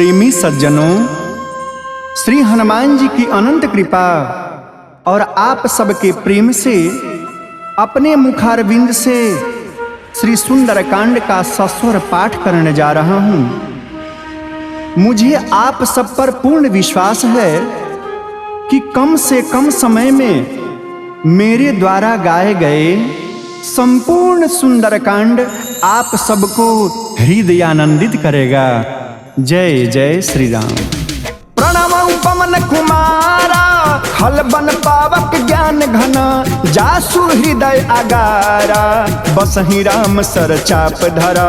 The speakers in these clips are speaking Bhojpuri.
प्रेमी सज्जनों, श्री हनुमान जी की अनंत कृपा और आप सबके प्रेम से अपने मुखारविंद से श्री सुंदरकांड का सस्वर पाठ करने जा रहा हूं। मुझे आप सब पर पूर्ण विश्वास है कि कम से कम समय में मेरे द्वारा गाए गए संपूर्ण सुंदरकांड आप सबको हृदयानंदित करेगा। जय जय श्री राम। प्रणव पवन कुमारा, खल बन पावक ज्ञान घना, जासु हृदय अगारा, बसहि राम सर चाप धरा,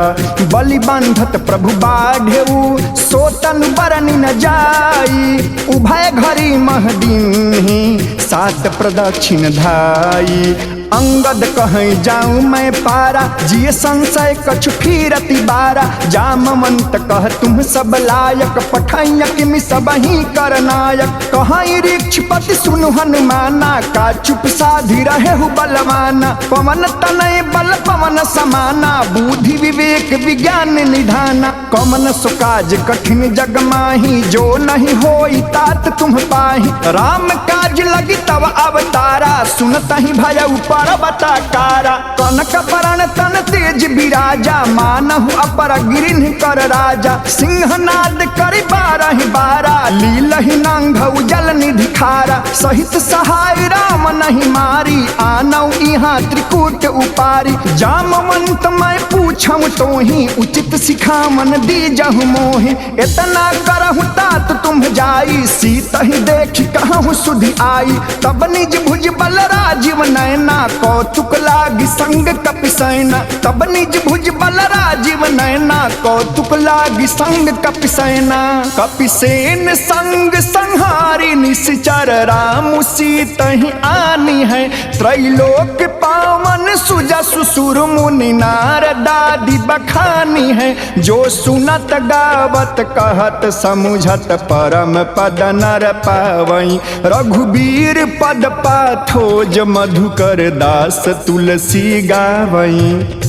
बलि बांधत प्रभु बाढ़ेऊ, सोतन बरनि न जाई, उभय घरी महदीन्हि, सात प्रदक्षिण धाई, अंगद कहीं जाऊं मैं पारा, जिये संशय कछु फिरति बारा, जामवंत कह तुम सब लायक, पठाइया किमि सबहि कर नायक, कहीं ऋक्षपति सुनु हनुमाना, का चुप साधि रहे हु बलवाना, पवन तनय बल पवन समाना, बुद्धि विवेक विज्ञान निधाना, कमन सुकाज कठिन जग माही, जो नहीं होई तात तुम पाही, राम काज लगी तब अवतारा, सुनतहि भयउ बताकारा, कनक परण तन तेज विराजा, मानहु अपर गिरिन कर राजा, सिंहनाद करि बारहि बारा, लीलहि नांगउ जल निधि खारा, सहित सहाय राम नहीं मारी, आनौ इहाँ त्रिकूट उपारी, जामवंत मैं पूछऊं तोहि, उचित सिखामन दीजहु मोहि, इतना करहु तात तुम जाई, सीतहि देखि कहूँ सुधि आई, तब निज भुज बल राजीव नैना, कौतुक लागी संग कपिसैना, तब निज भुज बल राजीव नैना, कौतुक लागी संग कपिसैना, कपिसेन संग संहारी, निश्चर राम सीतहि आनी है, त्रैलोक पावन सुजसु सुर मुनि नारदादि बखानी है, जो सुनत गावत कहत समुझत परम पद नर पावई, रघुबीर पद पाथोज मधुकर दास तुलसी गावई,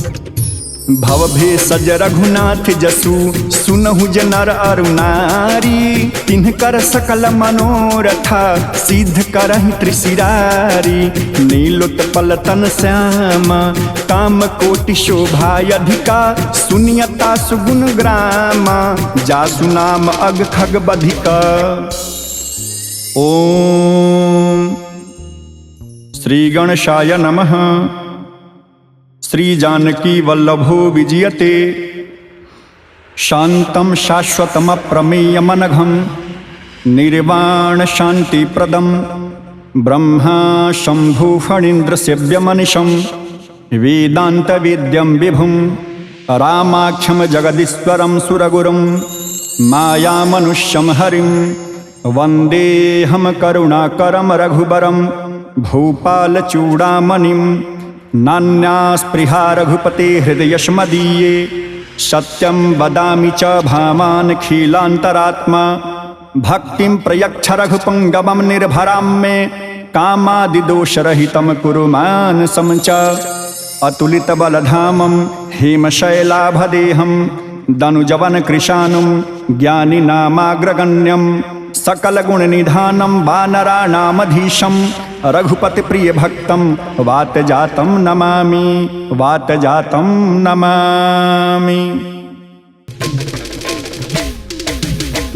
भव भेषज रघुनाथ जसु, सुनहु ज नर अरु नारी, तिनकर सकल मनोरथा, सिद्ध करहि त्रिशिरारी, नीलोत्पल तन श्यामा, काम कोटि शोभा अधिका, सुनियता सुगुण ग्रामा, जासु नाम अग खग बधिका। ओम श्री गणेशाय नमः। श्री जानकी वल्लभो विजयते, शांतं शाश्वतम प्रमेयमनघं, निर्वाण शांति प्रदम, ब्रह्मा शंभु फणीन्द्र सेव्यमनिशं, वेदांत वेद्यं विभुं, रामाख्यं जगदीश्वरं सुरगुरुं, माया मनुष्यं हरिं, वंदेहम करुणाकरं रघुबरं, भूपाल चूड़ामणिं, नान्यास्पृहा रघुपते हृदयस्मदीये, सत्यं वदामि च भावान् खिलान्तरात्मा, भक्तिं प्रयच्छ रघुपङ्गवं निर्भरां मे, कामादिदोषरहितं कुरु मानसं च, अतुलितबलधामं हेमशैलाभदेहं, दनुजवन कृशानुं ज्ञानिनामाग्रगण्यं, सकलगुणनिधानं वानराणामधीशं, रघुपति प्रिय भक्तं वातजातं नमामि, वातजातं नमामि।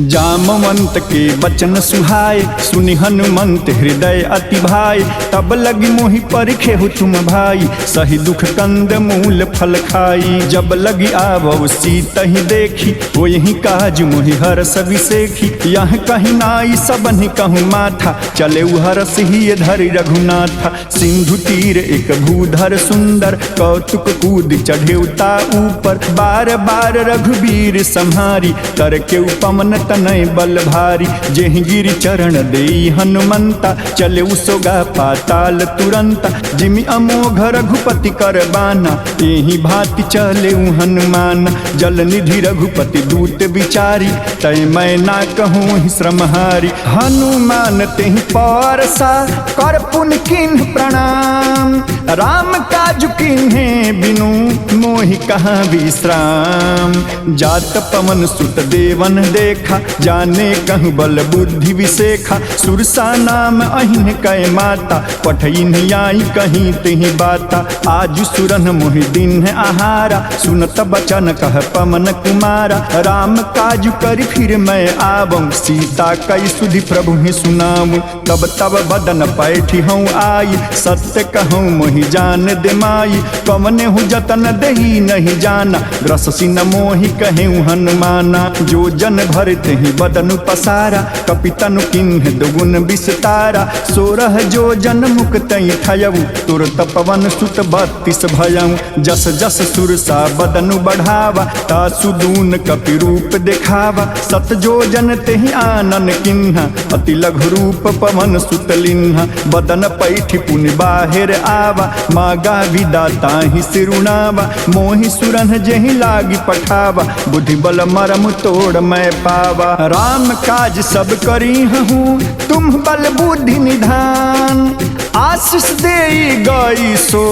जामवंत के बचन सुहाय, सुनि हनुमंत हृदय अति भाई, तब लगी मोहि परिखेहु तुम भाई, सही दुख कंद मूल फल खाई, जब लगी आवौ सीतहि देखी, होहि काज मोहि हरस विसेखी, यह कहीं नाई सबनि कहूँ माथा, चले हरस ही धरि रघुनाथा, सिंधु तीर एक भूधर सुंदर, कौतुक कूद चढ़ेउता ऊपर, बार बार रघुबीर संहारी, कर के उपमन तनय बल भारी, जेहि गिरि चरण देई हनुमंता, चले उसोगा पाताल तुरंता, जिमि अमोघ रघुपति कर बाना, एहि भांति चले हनुमाना, जल निधि रघुपति दूत विचारी, तय मैं ना कहूँ श्रमहारी, हनुमान तेहि परसा, कर पुन किन्ह प्रणाम, राम काज किन्हे बिनु, मोहि कहाँ विश्राम, जात पवन सुत देवन देखा, देखा, जाने कहूँ बल बुद्धि विशेखा, सुरसा नाम अहिन कै माता, पठइन आई कहीं तिहि बाता, आज सुरन मोहि दिन है आहारा, सुनत बचन कह पवन कुमारा, राम काज कर फिर मैं आवऊं, सीता कई सुधि प्रभु ही सुनाऊं, तब तब बदन पैठी हूँ आई, सत्य कहूँ मोहि जान दे माई, कवने हूँ जतन दही नहीं जाना, ग्रससी न मोहि कहूँ हनुमाना, जो जन भरते ही बदन पसारा, कपितनु किन्ह दुगुन विस्तारा, 16 जो जन मुक्त थयऊ, तुरत पवन सुत 32 भयऊ, जस जस सुरसा बदनु बढ़ावा, तासु दून कपि रूप दिखावा, 7 जो जन तेहि आनन किन्हा, अति लघु रूप पवन सुत लिन्हा, बदन पैठि पुनि बाहिर आवा, मागा विदाता ही सिरुणावा, मोहि सुरन जेहि लागी पठावा, बुद्धि बल मरम तोड़ मैं पावा, राम काज सब करी हूँ तुम बल बुद्धि निधान, आशीष दे गई सो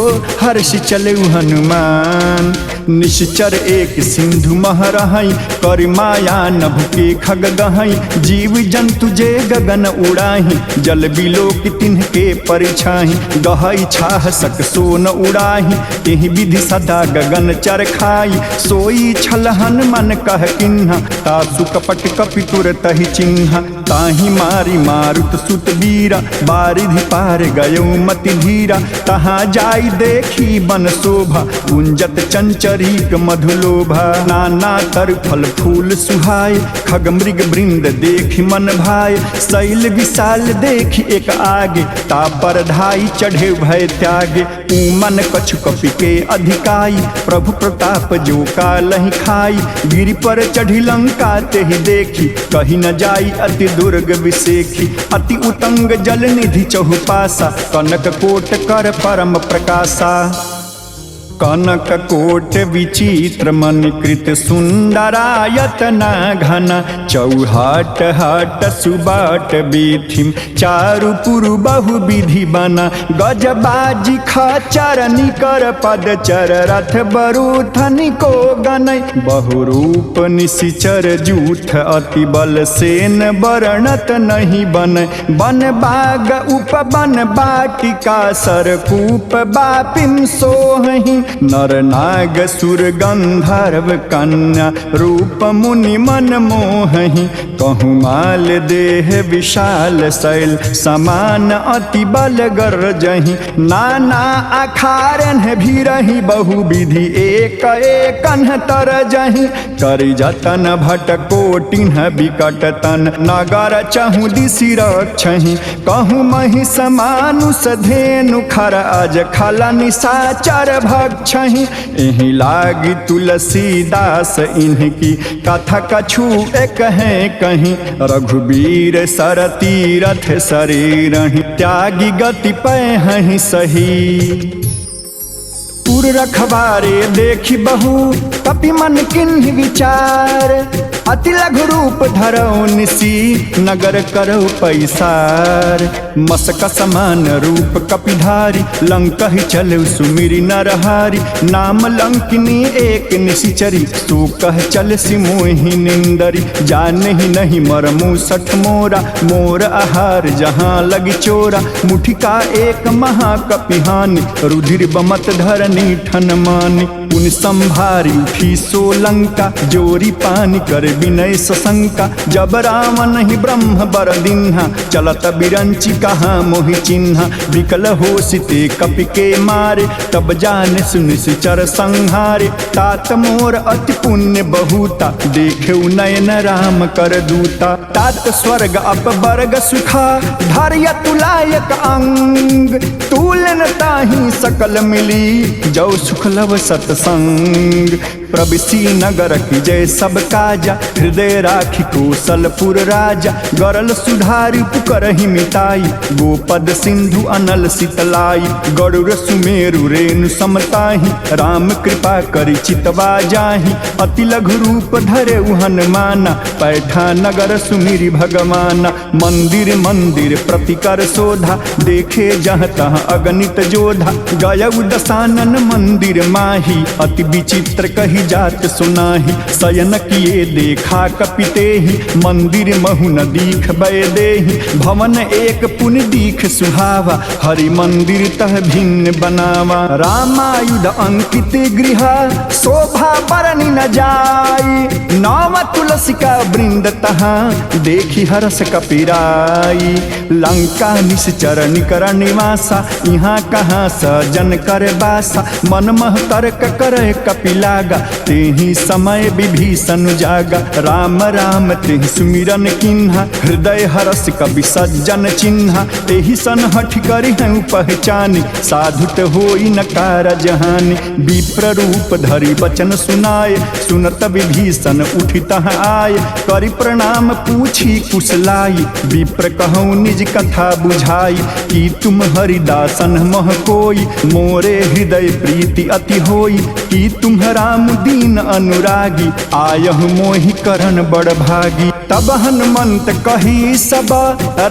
हर्ष चलऊ हनुमान, निश्चर एक सिंधु महरहई, कर माया नभ के खग गहई, जीव जंतु जे गगन उड़ाही, जल बिलो की तिन्ह के परिछाही, गहई छाह सक सोन उड़ाही, एहि विधि सदा गगन चर खाई, सोई छल हनुमान कह किन्हा, तासु कपट कपि तुरत ही चिन्हा, ताहि मारी मारुत सुत बीरा, बारिधि पार गयो मति धीरा, तहाँ जाई देखी बन शोभा, गुंजत चंचरीक मधुलोभा, नाना तर फल फूल सुहाय, खग मृग वृंद देखी मन भाय, शैल विशाल देखी एक आगे, तापर धाई चढ़े भय त्यागे, ऊमन कछु कपि के अधिकाई, प्रभु प्रताप जो कालहि खाई, गिरि पर चढ़ी लंका तेहि देखी, कही न जाई अति दुर्ग विसेखी, अति उतंग जल निधि चहुपासा, कनक कोट कर परम प्रकाशा, कनक कोट विचित्र मणिकृत सुंदरायतना घना, चौहाट हाट सुबाट बीथिम, चारु पुरु बहु विधि बना, गजबाजी खचर निकर पद चर, रथ बरूथनि को गनय, बहुरूप निशिचर जूठ, अति बल सेन बरणत नहीं बनय, बन बाग उपवन बाटिका, सरकूप बापिम सोहहि, नर नाग सुर गंधर्व कन्या, रूप मुनि मन मोहि, कहूँ माल देह विशाल शैल, समान अति बल गरजहि, नाना अखारन भीरहि, बहु विधि एक एकन तरजहि, करि जतन भट कोटिन विकट तन, नगर चहु दिशि रक्षहि, कहूँ महिष मानुष धेनु खर, अज खल निशाचर भक्षहि, एहि लागी तुलसीदास इनकी, कथा कछु एक है कहीं, रघुबीर सरतीरथ शरीरहि, त्यागी गति पैहि सही, पुर रखबारे देखी बहु कपि मन किन्हि विचार, अति लघु रूप धरौ निसी, नगर करौ पैसार, मसक समान रूप कपिधारी, लंकहि चलौ सुमिरि नरहारी, नाम लंकिनी एक निशिचरी, सो कह चल सिमोहि निंदरी, जानहि नहीं मरमु सठ मोरा, मोर आहार जहाँ लगी चोरा, मुठिका एक महाकपिहानि, रुधिर बमत धरनी ठन मानि, पुन संभारी उठी सो लंका, जोरी पानी कर विनय सशंका, जब रावण ही ब्रह्म बर दिन्हा, चलत बिरंची कहाँ मोहि चिन्हा, विकल हो सिते कपि के मारे, तब जाने सुनिश्चर संहारे, तात मोर अति पुण्य बहुता, देखे नयन राम कर दूता, तात स्वर्ग अप वर्ग सुखा, धर्य तुलायक अंग, तूलन ताहि सकल मिली, जो सुख लव सतसंग, प्रविसी नगर की जय सब काजा, हृदय राखी कौशलपुर राजा, गरल सुधारी पुकरहि मिताई, गोपद सिंधु अनल शीतलाई, गरुड़ सुमेरु रेणु समताहि, राम कृपा करि चितवा जाहि, अति लघु रूप धरे हनुमाना, पैठा नगर सुमिरि भगवाना, मंदिर मंदिर प्रतिकर शोधा, देखे जहाँ तहाँ अगणित जोधा, गयउ दशानन मंदिर माही, अति विचित्र कहि जात सुनाही, शयन किए देखा कपिते ही, मंदिर महु न दीख बैदेही, भवन एक पुन दीख सुहावा, हरि मंदिर तह भिन्न बनावा। रामायुध अंकित गृह शोभा बरनी न जाई, नाम तुलसी का वृंद तहाँ देखी हरस कपिराई। लंका निश्चर निकर निवासा, यहाँ कहाँ सजन कर बासा, मन मह तर्क करे कपिलागा, तेहि समय विभीषण जागा। राम राम तेहि सुमिरन किन्हा, हृदय हरस कवि सज्जन चिन्हा, तेहि सन हठ करि हैं पहचानी, साधुत होई न कारज हानि। विप्र रूप धरि वचन सुनाए, सुनत विभीषण उठि तहाँ आए, करि प्रणाम पूछी कुशलाई। विप्र कहूँ निज कथा बुझाई, कि तुम हरिदासन मह कोई, मोरे हृदय प्रीति अति होई। कि तुम राम दीन अनुरागी, आयहु मोहि करण बड़ भागी। तब हनुमंत कही सब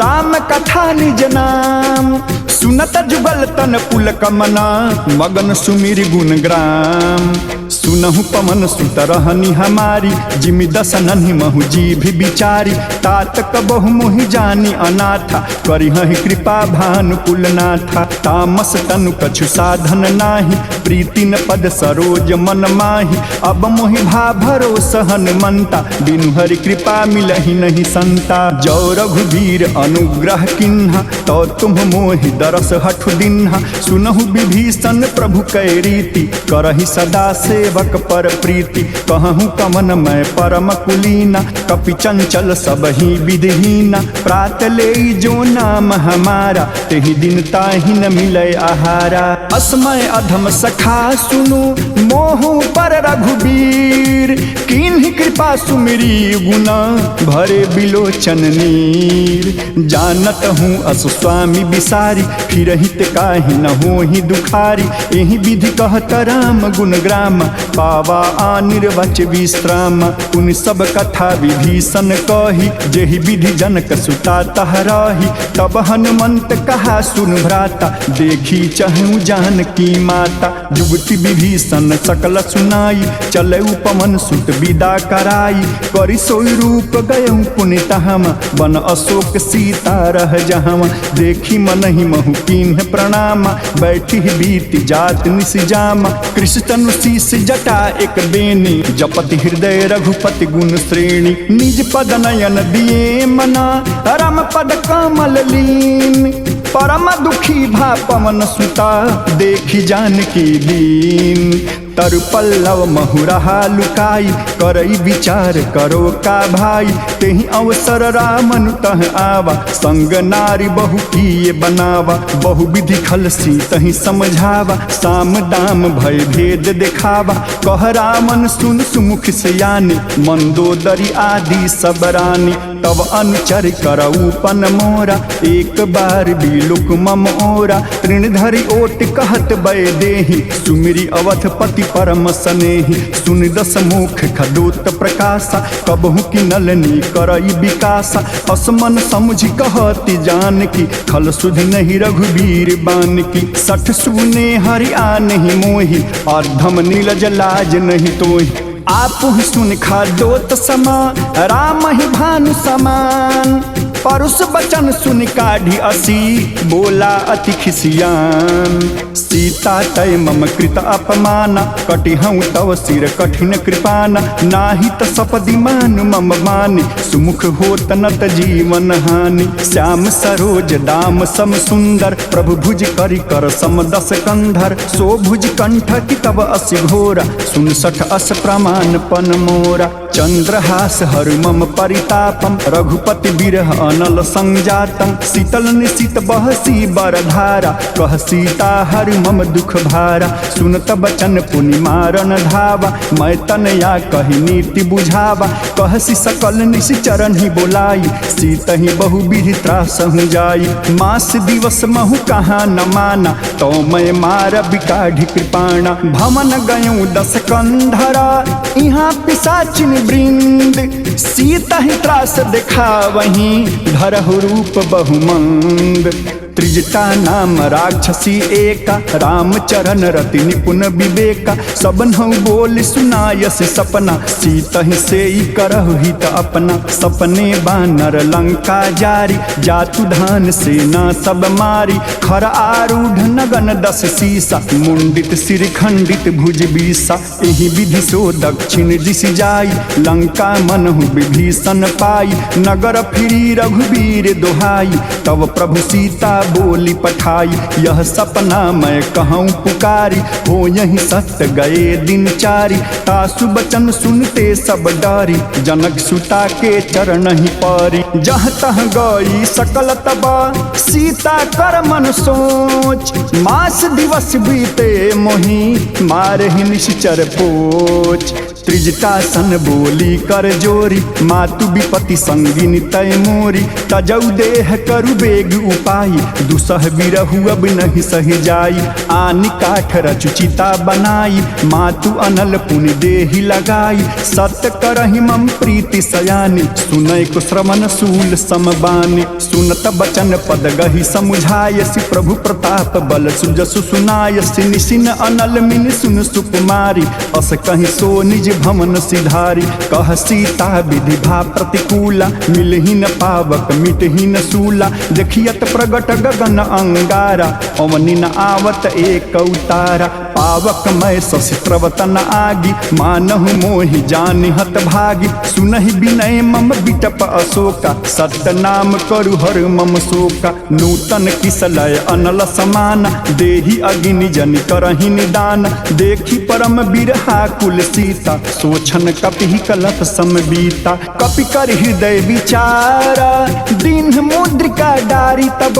राम कथा निज नाम, सुनत जुगल तन पुलक मना, मगन सुमिर गुण ग्राम। सुनहु पवन सुत रहनी हमारी, जिमि दसनहि महु जीभ बिचारी। तात कबहु मोहि जानी अनाथा, करिहहि कृपा भानुकुल नाथा। तामस तनु कछु साधन नाही, प्रीति न पद सरोज मन माही। अब मोहि भा भरोस हनुमंता, बिनु हरि कृपा मिलहि नहीं संता। जो रघुवीर अनुग्रह किन्हा, तो तुम मोहि दरस हठु दिन्हा। सुनहु विभीषण प्रभु कै रीति, करहि सदा सेवक पर प्रीति। कहूँ कवन मैं परम कुलीना, कपि चंचल सब ही विधिहीना। प्रात ले जो नाम हमारा, तेहि दिन ताहि न मिले आहारा। असमय अधम सखा सुनु, मोहु पर रघुबीर। किन्हि कृपा सुमिरी गुना, भरे बिलोचन नीर। जानत हूँ अस स्वामी बिसारी, फिर हित काहि न होहि दुखारी। एहि विधि कहत राम गुण ग्राम, पावा आनिर्वच विश्राम। उन सब कथा विभीषण कही, जेहि विधि जनक सुता तह रही। तब हनुमंत कहा सुन भ्राता, देखी चहु जानकी माता। जुगति विभीषण सकल सुनाई, चले पवन सुत विदा कराई। करि सोई रूप गयउ पुनित हम, बन अशोक सीता रह जहाँ। देखी मनहि महु कीन्ह प्रणामा, बैठी बीति जात निस जामा। कृष्ण तनु शीस जटा एक बेनी, जपति हृदय रघुपति गुण श्रेणी। निज पद नयन दिए मना, राम पद कमल लीन। परम दुखी भा पवन सुता, देखी जानकी दीन। तरु पल्लव महुरहा लुकाई, करई विचार करो का भाई। तेहि अवसर रामनु तह आवा, संग नारी बहु किए बनावा। बहु विधि खलसी तहि समझावा, साम दाम भय भेद दिखावा। कह रामन सुन सुमुख सयानी, मंदोदरी आदि सब रानी। तब अनुचर करऊ पन मोरा, एक बार बिलुक मम ओरा। तृणधरि ओट कहत बय देहि, सुमिरी अवधपति परम सनेहि। सुन दस मुख खदोत प्रकाशा, कबहु की नलनी करई विकासा। असमन समझि कहती जानकी, खल सुधि नहीं रघुवीर बानकी। सठ सुने हरि आ नहीं मोहि, अर्धम नीलज लाज नहीं तोहि। आपु सुन खादोत समा, राम ही भानु समान। परुष बचन सुन काढ़ी असी, बोला अति खिसियान। सीता तय मम कृत अपमाना, कटिहऊँ तव सिर कठिन कृपाना। नाही त सपदि मान मम मानि, सुमुख होत नत जीवन हानि। श्याम सरोज दाम सम सुंदर, प्रभु भुज करि कर सम दस कंधर। सो भुज कंठ की तब असि घोरा, सुन सठ अस प्रमाण पन मोरा। चंद्रहास हर मम परितापम, रघुपति बिरह अनल संजातम। शीतल निशित बहसी बरधारा, कह सीता हर मम दुख भारा। सुनत बचन पुनि मारन धावा, मैं तनया कही नीति बुझावा। कहसी सकल निश्चरण ही बोलाई, सीत ही बहु विधि त्रासहु जाई। मास दिवस महु कहाँ न माना, तो मैं मार बिकाढ़ी कृपाणा। भमन गयूँ दस कंधरा, यहाँ पिशाचिन वृंद। सीता ही त्रास देखा वहीं, धरहु रूप बहुमंद। त्रिजटा नाम राक्षसी एका, रामचरण रति निपुण विवेका। सबनहु बोल सुनायस सपना, सीतहि सेई करहु हित अपना। सपने बानर लंका जारी, जातु धान सेना सब मारी। खर आरूढ़ नगन 10 सीसा, मुंडित सिर खंडित भुज बीसा। एहि विधि सो दक्षिण दिश जाई, लंका मनहु विभीषण पाई। नगर फिरी रघुवीर दोहाई, तब प्रभु सीता बोली पठाई। यह सपना मैं कहूँ पुकारी, हो यही सत्य गए दिन चारी। तासु बचन सुनते सब डारी, जनक सुता के चरण ही पारी। जह तह गई सकल तबा, सीता कर मन सोच। मास दिवस बीते मोही, मारहि निश्चर पोच। त्रिजटासन बोली कर जोरी, मातु विपति संगिनी तय मोरी। तजौ देह करु बेग उपाई, दुसह बिरहु अब नहीं सही जाई। आनि काठ रचु चिता बनाई, मातु अनल पुनि देहि लगाई। सत्य करहि मम प्रीति सयानी, सुनय को श्रवण सूल समबानी। सुनत बचन पद गहि समुझायसि, प्रभु प्रताप बल सुजसु सुनायसि। निसिन अनल मिन सुन सुकुमारी, अस कहि सो निज भवन सिधारी। कह सीता विधि भा प्रतिकूला, मिलहि न पावक मिटहि न सूला। देखियत प्रगट गगन अंगारा, अवनि न आवत एक अवतारा। पावक मैं शशित्रवतन आगी, मानहु मोहि जानि हत भागी। सुनहि विनय मम बिटप अशोका, सत्य नाम करु हर मम शोका। नूतन किसलय अनल समाना, देहि अग्नि जनि करहि निदान। देखी परम बिरहा कुल सीता, सोचन कपि कलप समबीता। कपि कर हृदय विचारा, दीन मुद्रिका डारी। तब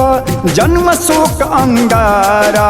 जन्म शोक अंगारा,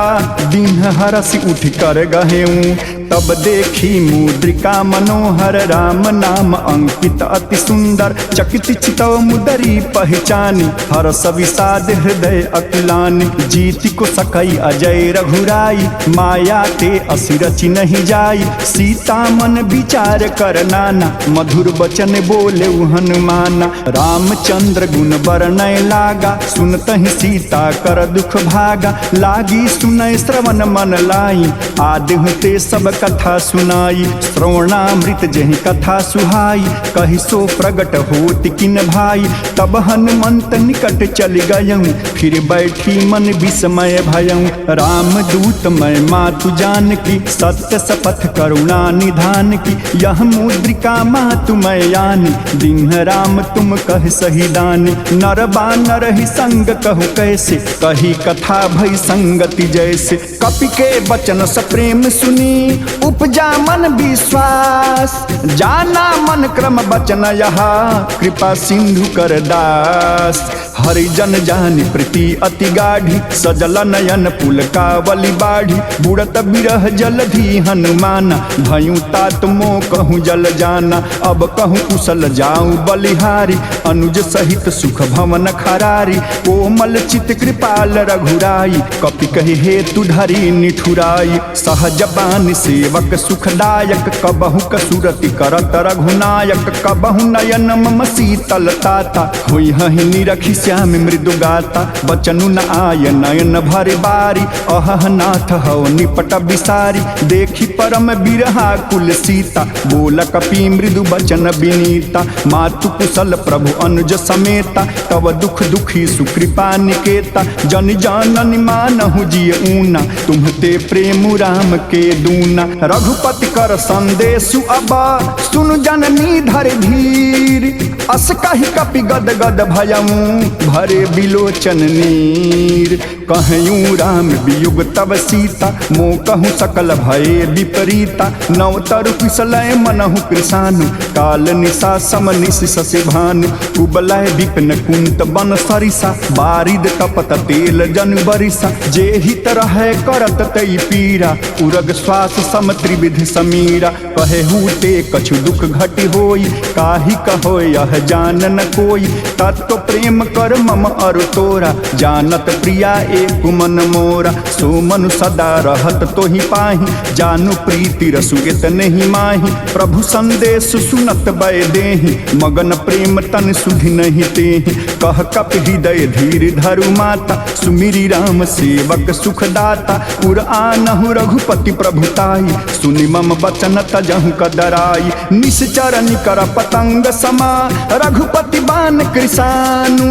दीन हरसि उठ कर गहेऊं। तब देखी मुद्रिका मनोहर, राम नाम अंकित अति सुंदर। चकित चितव मुदरी पहचानी, हरस विषाद हृदय अकुलानी। जीति को सकई अजय रघुराई, माया ते असि रचि नहीं जाई। सीता मन विचार कर नाना, मधुर वचन बोले हनुमाना। रामचंद्र गुण वर्णय लागा, सुनतहि सीता कर दुख भागा। लागी सुनय श्रवण मन लाई, आदिहु ते सब कथा सुनाई। श्रवणामृत जहि कथा सुहाई, कहि सो प्रगट होत किन भाई। तब हनुमंत निकट चल गयऊँ, फिर बैठी मन विस्मय भयऊँ। राम दूत मैं मातु जान की, सत्य शपथ करुणा निधान की। यह मुद्रिका मातु मैं यानी, दीन राम तुम कह सही दानी। नर बानर ही संग कहु कैसे, कही कथा भई संगति जैसे। कपि के बचन सप्रेम सुनी, उपजा मन विश्वास। जाना मन क्रम बचन यहा, कृपा सिंधु कर दास। हरिजन जानि प्रीति अति गाढ़ी, सजल नयन पुल कावली बाढ़ी। बुड़त बिरह जलधि हनुमाना, भयूं तात मो कहूँ जल जाना। अब कहूँ कुशल जाऊँ बलिहारी, अनुज सहित सुख भवन खरारी। कोमल चित कृपाल रघुराई, कपि कहि हेतु धरी निठुराई। सहज बानी सेवक सुखदायक, कबहु कसुरति करत रघुनायक। कबहु नयन मम शीतल ताता, होई हहि निरखि श्याम मृदु गाता। बचनु न आय नयन भर बारी, अहह नाथ हौ निपट बिसारी। देखी परम बिरहा कुल सीता, बोल कपि मृदु बचन विनीता। मातु कुशल प्रभु अनुज समेता, तब दुख दुखी सुकृपा निकेता। जन जानन मानहु जिय ऊना, तुम्हते प्रेम राम के दूना। रघुपति कर संदेशु अबा, सुन जननी धर धीर। अस कहि कपि गद गद भयऊँ, भरे बिलोचन नीर। कहयूँ राम वियुग तब सीता, मो कहूँ सकल भये विपरीता। नव तरु कुशलय मनहु कृशानु, काल निशा सम निश शशि भानु। कुबलय विपिन कुंत बन सरिसा, बारिद तपत तेल जन बरिसा। जे हित रहे करत तई पीरा, उरग श्वास सम त्रिविध समीरा। कहेहू ते कछु दुख घटि होई, काहि कहो यह जान न कोई। तत्व प्रेम कर मम अरु तोरा, जानत प्रिया एक मन मोरा, सो मनु सदा रहत तो ही पाही, जानु प्रीति रसु इतने ही माही, प्रभु संदेश सुनत बय देहि, मगन प्रेम तन सुधि नहीं तेहि, कह कप हृदय धीर धरु माता, सुमिरी राम सेवक सुखदाता, उर आनहु रघुपति प्रभुताई, सुनि मम बचन तजहु कदराई, निश्चर निकर पतंग समा, रघुपति बान कृसानु,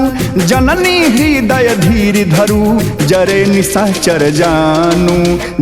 जननी हृदय धीर धरु, जरे निशाचर जानू,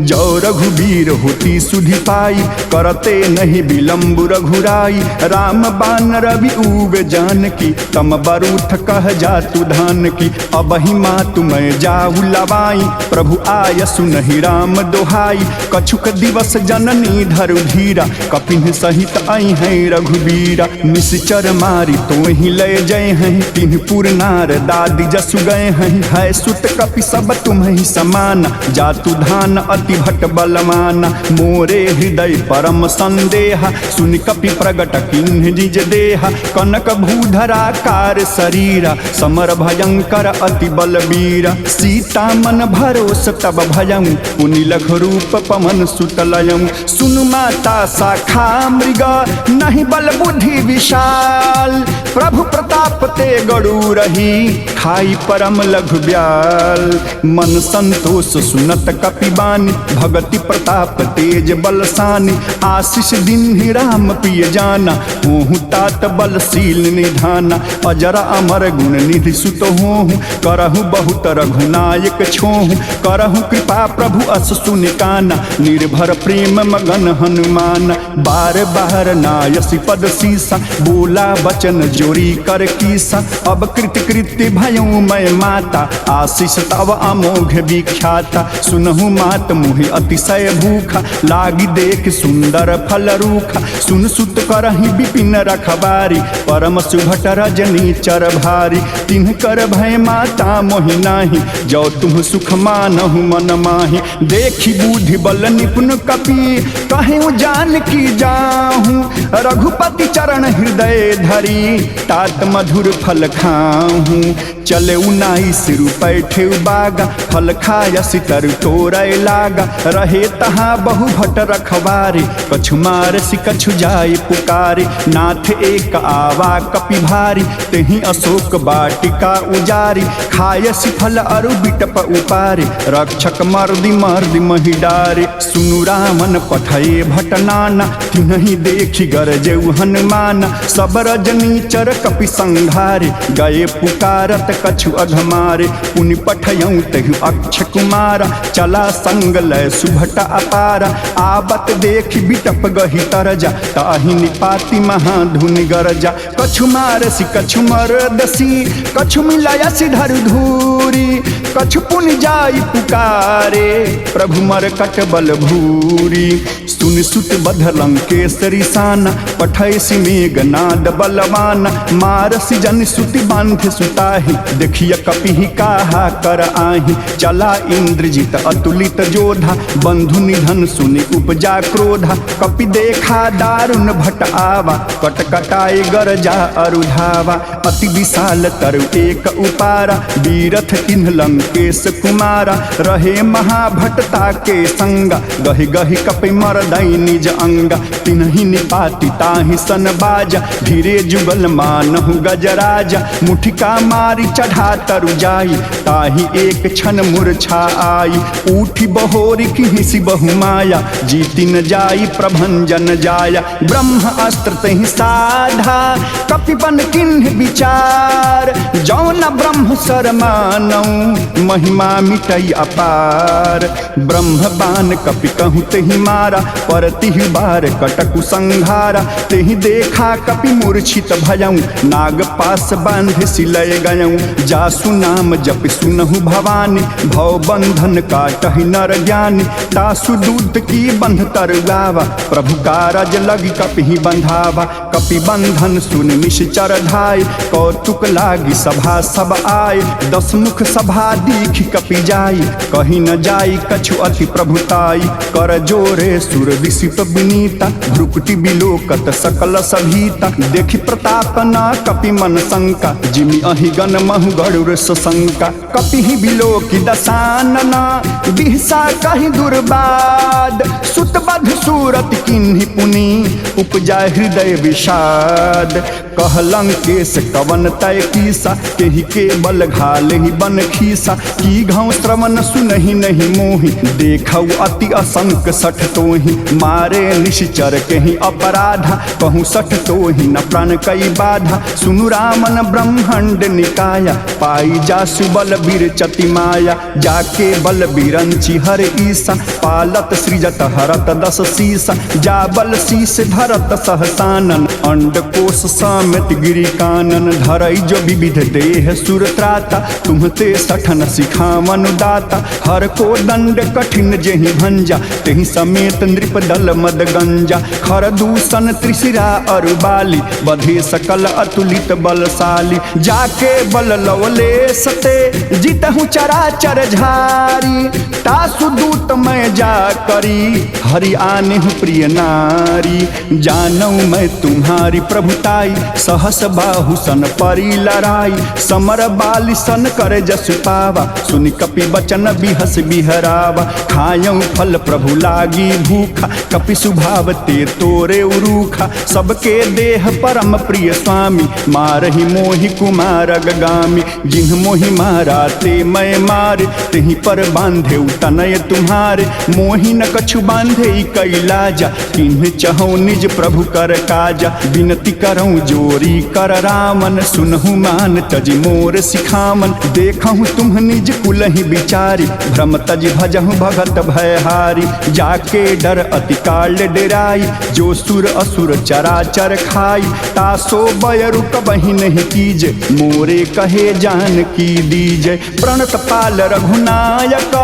जो रघुबीर होती सुधि पाई, करते नहीं विलंब रघुराई, राम बान रवि उग जानकी, तम बरूठ कह जातु धान की, अब ही मातु मैं जाऊ लवाई, प्रभु आय सुनहि राम दोहाई, कछुक दिवस जननी धरु धीरा, कपिन सहित आई हैं रघुबीरा, निश्चर मारी तो ही लय जय हैं, तिन्ह पुर नार दादी जसु गए हैं, है सुत कपि सब तुम ही समाना, जातु धान अति भट बलमाना, मोरे हृदय परम संदेहा, सुनि कपि प्रगट किन्ह निज देहा, कनक भूधराकार शरीरा, समर भयंकर अति बलबीरा, सीता मन भरोस तब भयं, पुनि लघ रूप पवन सुतलयं, सुनु माता शाखा मृग, नहीं बल बुद्धि विशाल, प्रभु प्रताप ते गड़ू रही, खाई परम लघु ब्याल, मन संतोष सुनत कपिबानी, भगति प्रताप तेज बलसानी, आशीष दिन राम प्रिय जाना, होहु तात बलशील निधाना, अजर अमर गुण निधि सुत होहु, करहु बहुत रघुनायक छोहु, करहु कृपा प्रभु अस सुनि काना, निर्भर प्रेम मगन हनुमान, बार बार नायसी पद सीसा, बोला बचन जोरी कर कीसा, अब कृत्य भयऊ मैं माता, आशीष तव अमोघ विख्याता, सुनहु मात मुहि अतिशय भूखा, लागी देख सुंदर फल रूखा, सुन सुत करहि विपिन रखबारी, परम सुभट रजनी चर भारी, तिन्ह कर भय माता मोहि नाही, जो तुम सुख मानहु मन माही, देखी बुद्धि बल निपुण कपि, कहूँ जान की जाहूँ, रघुपति चरण हृदय धरी, तात मधुर फल खाहूँ, चले उनाई सिर पैठे बागा, फल खाया सितर तोरय लागा, रहे तहाँ बहु भट रखवारे, कछु मार सि कछु जाय पुकारे, नाथ एक आवा कपि भारी, तेहि अशोक बाटिका उजारी, खाय सि फल अरु बिटप उपारे, रक्षक मर्दि मर्दि महि डारे, सुनु रामन पठये भट नाना, तिन्हि देखि गरजेउ हनुमाना, सब रजनी चर कपि संघारे, गए पुकारत कछु अघमारे, पुनि पठयऊँ तहु अक्ष कुमारा, चला संग लय सुभट अपारा, आबत देखि बिटप गहि तरजा, ताहि निपाति महाधुनि गरजा, कछु मारसी कछु मरदसी, कछु मिलायसी धरु धूरी, कछु पुनि जाई पुकारे, प्रभु मरकट बल भूरी, सुन सुत बध लंकेसरी साना, पठयसी मेघनाद बलवाना, मारसी जन सुति बांध सुताहि, देखिय कपिहि काहा कर आहि, चला इंद्रजित अतुलित जोधा, बंधु निधन सुनि उपजा क्रोधा, कपि देखा दारुण भट आवा, कटकटाए गरजा अरुधावा, अति विशाल तरु एक उपारा, बीरथ किन्ह लंकेश कुमारा, रहे महाभटता के संगा, गहि गहि कपि मरदई निज अंगा, तिन्हि निपाति ताहि सन बाजा, धीरे जुगल मानहु गजराजा, मुठिका मारी चढ़ा तरु जाई, ताहि एक क्षण मूर्छा आई, उठी बहोरी किहि बहु माया, जीति न जाई प्रभंजन जाया, ब्रह्म अस्त्र तहि साधा, कपि बन किन्ह विचार, जौ न ब्रह्म सर मानऊ, महिमा मिटई अपार, ब्रह्म बान कपि कहूँ तेहि मारा, पर तिहि बार कटकु संघारा, तेहि देखा कपि मूर्छित भयऊँ, नाग पास बांध सिलय गयऊँ, जासु नाम जप सुनहु भवानी, भव बंधन काटहि नर ज्ञानी, तासु दूत की बंध तरुआवा, प्रभु कारज लगी कपि बंधावा, कपि बंधन सुन निश्चर धाय, कौतुक लागी सभा सब आय, दस मुख सभा दीख कपि जाई, कहीं न जाई कछु अति प्रभुताई, कर जोरे सुर विसित विनीता, भ्रुकुटि बिलोकत सकल सभीता, देखि प्रताप न कपि मन शंका, जिमि अहि गण महु गरुड़ सशंका कपिहि बिलोकि दशानना बिहसा कहि दुर्बाद सुतबध सूरत किन्हि पुनि उपजा हृदय विषाद कहलं केस कवन तय कीसा केहि के बल घाले ही बन खीसा की घाव श्रवण सुनहि नहीं मोहि देखौ अति असंक सठ तोहि मारे निश्चर केहि अपराधा कहूँ सठ तोहि न प्राण कई बाधा सुनु रामन ब्रह्मांड निकाया पाई जासु बल बीर चति माया जाके बल बीरंची हर ईसा पालत सृजत हरत दस सीसा जा बल शीस धरत सहसानन अंड कोश समेत गिरि कानन धरई जो विविध देह सुर त्राता तुम्हते सठन सिखावन दाता हर को दंड कठिन जेहि भंजा तेहि समेत नृप दल मद गंजा खर दूषण त्रिशिरा अरुबाली बधे सकल अतुलित बलशाली जाके बल लवले सते जितहु चराचर झारी तासु दूत मैं जा करी हरि आने प्रिय नारी जानऊ मैं तुम्हारी प्रभुताई सहस बाहु सन परी लड़ाई समर बाली सन कर जस पावा सुनि कपि बचन बिहस बिहरावा खायऊ फल प्रभु लागी भूखा कपि सुभाव ते तोरे उरूखा सबके देह परम प्रिय स्वामी मारहि मोहि कुमार गामी जिन्ह मोहि मारा ते मैं मारे तेहि पर बांधे तनय तुम्हारे मोहि न कछु बांधे कैलाजा किन्ह चहु निज प्रभु कर काजा विनती करऊँ जोरी कर रामन सुनहु मान तज मोर सिखामन देखहु तुम निज कुलहि बिचारी भ्रम तज भजहु भगत भयहारी जाके डर अति काल डेराई जो सुर असुर चराचर खाई तासो बयरु कबहि नहीं कीजे मोरे कहे जान की दीजे प्रणत पाल रघुनायक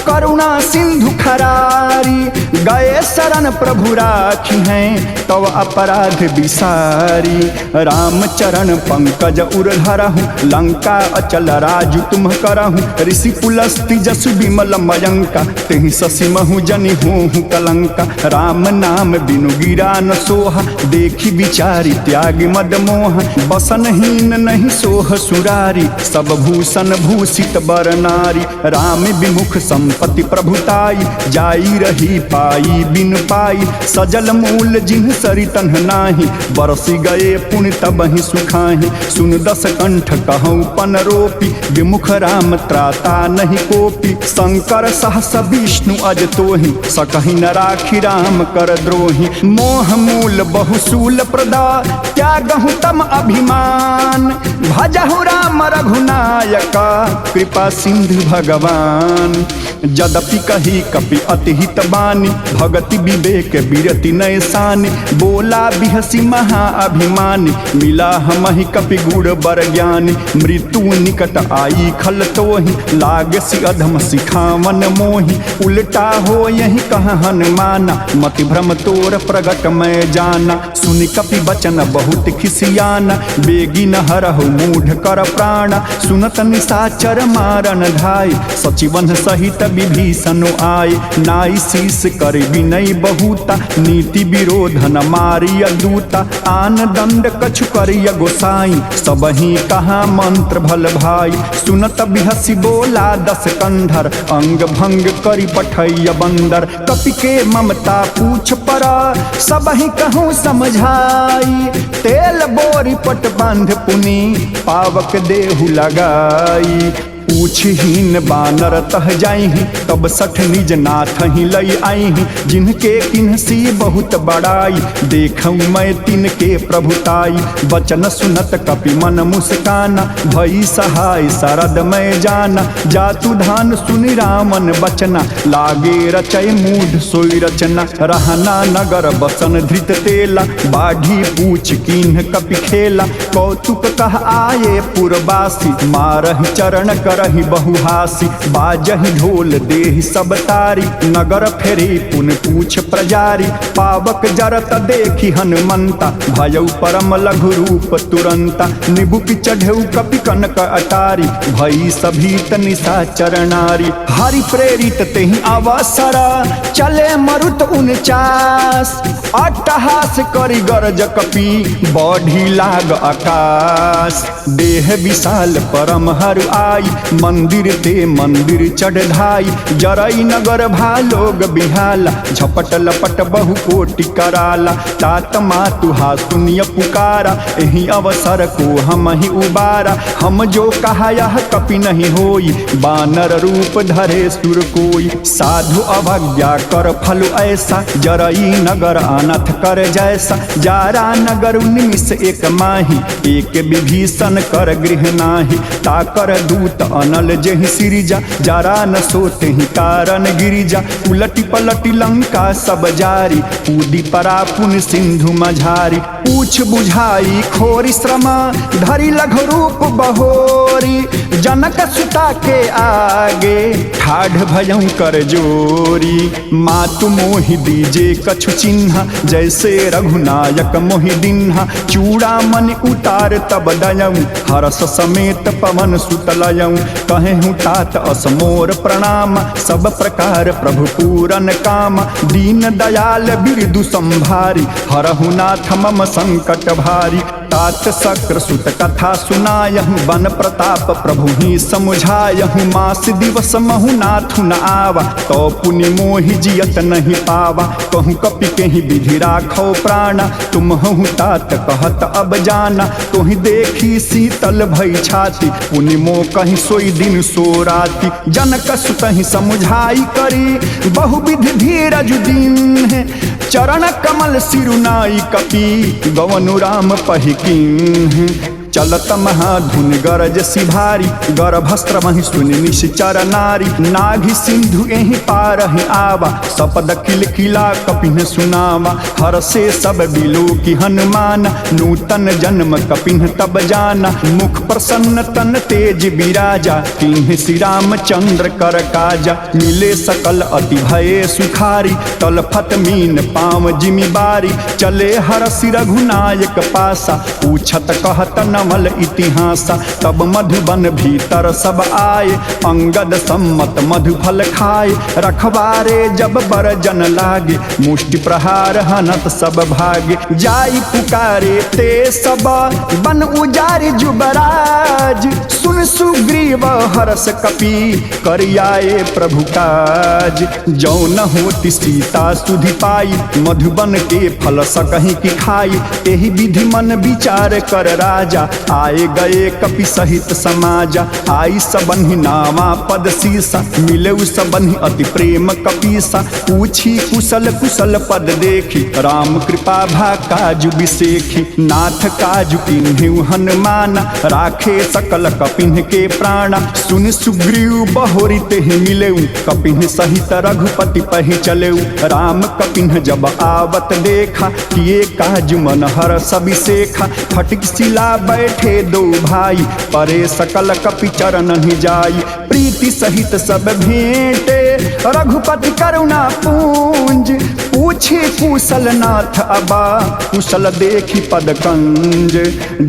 करुणा सिंधु खरारी गए शरण प्रभु राखी हैं तव अपराध बिसारी राम चरण पंकज उरधरहु लंका अचल राजु तुम करहु ऋषि पुलस्ति जसु विमल मयंका तेहि शशि महु जनि होहु कलंका राम नाम बिनु गिरा न सोहा देखी विचारी त्याग मद मोह बसनहीन नहीं सोह सुरारी सब भूषण भूषित बर नारी राम विमुख संपत्ति प्रभुताई जाई रही पाई बिन पाई सजल मूल जिन्ह सरितन नाही बरसी गए पुण्य तबहि सुखाहि सुन दस कंठ कहूँ पन रोपी विमुख राम त्राता नहीं कोपी शंकर सहस विष्णु अज तोहि सकहि न राखी राम कर द्रोही मोह मूल बहुशूल प्रदा त्यागहु तम अभिमान भजहु राम रघुनायक कृपा सिंधु भगवान यद्यपि कही कपि अति हित बानी भगति विवेक बिरति नैसानी बोला बिहसी महाअभिमानी मिला हमहि कपि गुण बर ज्ञानी मृत्यु निकट आई खल तोहि लागसी अधम सिखावन मोहि उल्टा हो यही कह हनुमाना मति भ्रम तोर प्रगट मैं जाना सुनि कपि बचन बहुत खिसियाना बेगी न हरहु मूढ़ कर प्राणा सुनत निशाचर मारन धाय सचिवन सहित विभीषण आए नाई शीस कर विनय बहुता नीति विरोध न मारिय दूता आन दंड कछु करिय गोसाई सबहि कहा मंत्र भल भाई सुनत बिहसी बोला दस कंधर अंग भंग करी पठैय बंदर कपि के ममता पूछ पर सबहि कहूँ समझाई तेल बोरी पट बांध पुनि पावक देहु लगाई पूछहीन बानर तह जाइहि तब सठ निज नाथ ही लई आइहि जिनके किन्हसी बहुत बड़ाई देखूं मैं तिनके प्रभुताई बचन सुनत कपि मन मुस्काना भई सहाय सरद मैं जाना जातु धान सुनि रामन बचना लागे रचय मूढ़ सोई रचना रहना नगर बसन धृत तेला बाढ़ी पूछ किन्ह कपि खेला कौतुक कह आये पुरवासी मारहि चरण कर करही बहुहासी, बाजही ढोल देहि सब तारी, नगर फेरी पुन पूछ प्रजारी, पावक जरत देखी हनुमंता, भयउ परम लघु रूप तुरंता, निबुक चढ़ेउ कपि कनक अटारी, भई सभीत निशाचर नारी, हरि प्रेरित तेहि अवसर, चले मरुत 49, अट्टहास करि गरज कपि, बढ़ी लाग आकाश, देह विशाल परम हर आई, मंदिर ते मंदिर चढ़ धाई, जरई नगर भालोग बिहाला, झपट लपट बहु कोटि कराला, तात मातुहा सुनिय पुकारा, एहि अवसर को हम ही उबारा, हम जो कहा यह कपि नहीं होई, बानर रूप धरे सुर कोई, साधु अवज्ञा कर फल ऐसा, जरई नगर अनथ कर जैसा, जारा नगर 19 एक माही, एक विभीषण कर गृह नाही, ताकर दूत अनल जेहि सिरिजा, जरा न सोते ही कारण गिरिजा, उलटी पलटी लंका सब जारी, कूदी परा पुन सिंधु मझारी, पूछ बुझाई खोरी श्रमा, धरी लघु रूप बहोरी, जनक सुता के आगे, ठाढ़ भयं कर जोरी, मातु मोहि दीजे कछु चिन्ह, जैसे रघुनायक मोहि दिन्हा, चूड़ामणि उतार तब दयऊँ, हरस समेत पवन सुत लयऊँ, कहेहूँ तात असमोर प्रणाम, सब प्रकार प्रभु पूरन काम, दीन दयाल बिरदु संभारी, हरहु नाथ मम संकट भारी, तात शक्र सुत कथा सुनायहूँ, बन प्रताप प्रभु ही समुझायहूँ, मास दिवस महु नाथु न आवा, तो पुनि मोहि जियत नहीं पावा, कहूँ कपि केहि विधि राखो प्राणा, तुम हूँ तात कहत अब जाना, तोहि देखी शीतल भई छाती, पुनि मो कहीं सोई दिन सो राती, जनक सुतहि समुझाई करी, बहुविधि धीरज दीन है, चरण कमल सिरुनाई कपि, गवनु राम पहिकीन, चलत महाधुन गरज सिभारी, गर्भस्त्र वही सुनि निश्चर नारी, नाघि सिंधु एहि पारहि आवा, सपद किल किला कपिन सुनावा, हर से सब बिलो की हनुमान, नूतन जन्म कपिन तब जाना, मुख प्रसन्न तन तेज विराजा, तिन्हि श्री रामचंद्र कर काजा, मिले सकल अति भये सुखारी, तलफत मीन पाँव जिमि बारी, चले हरसि रघुनायक पासा, पूछत कहत नवल इतिहासा, तब मधुबन भीतर सब आए, अंगद सम्मत मधुफल खाए, रखवारे जब बर जन लागे, मुष्टि प्रहार हनत सब भागे, जाई पुकारे ते सब, बन उजारि जुबराज, सुन सुग्रीव हरस कपि, करियाए प्रभु काज, जौन होति सीता सुधि पाई, मधुबन के फल सकहि की खाई, एहि विधि मन विचार कर राजा, आए गए कपि सहित समाजा, आई सबन्हि नामा पद सीसा, मिले सबन्हि अति प्रेम कपीसा, पूछी कुशल कुशल पद देखी, राम कृपा भा काजु बिसेखी, नाथ काजु किन्हु हनुमाना, राखे सकल कपिन के प्राणा, सुन सुग्रीव बहोरी तेहि मिलेऊ, कपिन सहित रघुपति पहि चलेऊ, राम कपिन जब आवत देखा, किए काजु मन हर सबिसेखा, फटिक सिला बैठे दो भाई, परे सकल कपि चरण ही जाई, प्रीति सहित सब भेंटे, रघुपति करुणा पूंज, पूछे कुशल नाथ अबा, कुशल देखी पद कंज,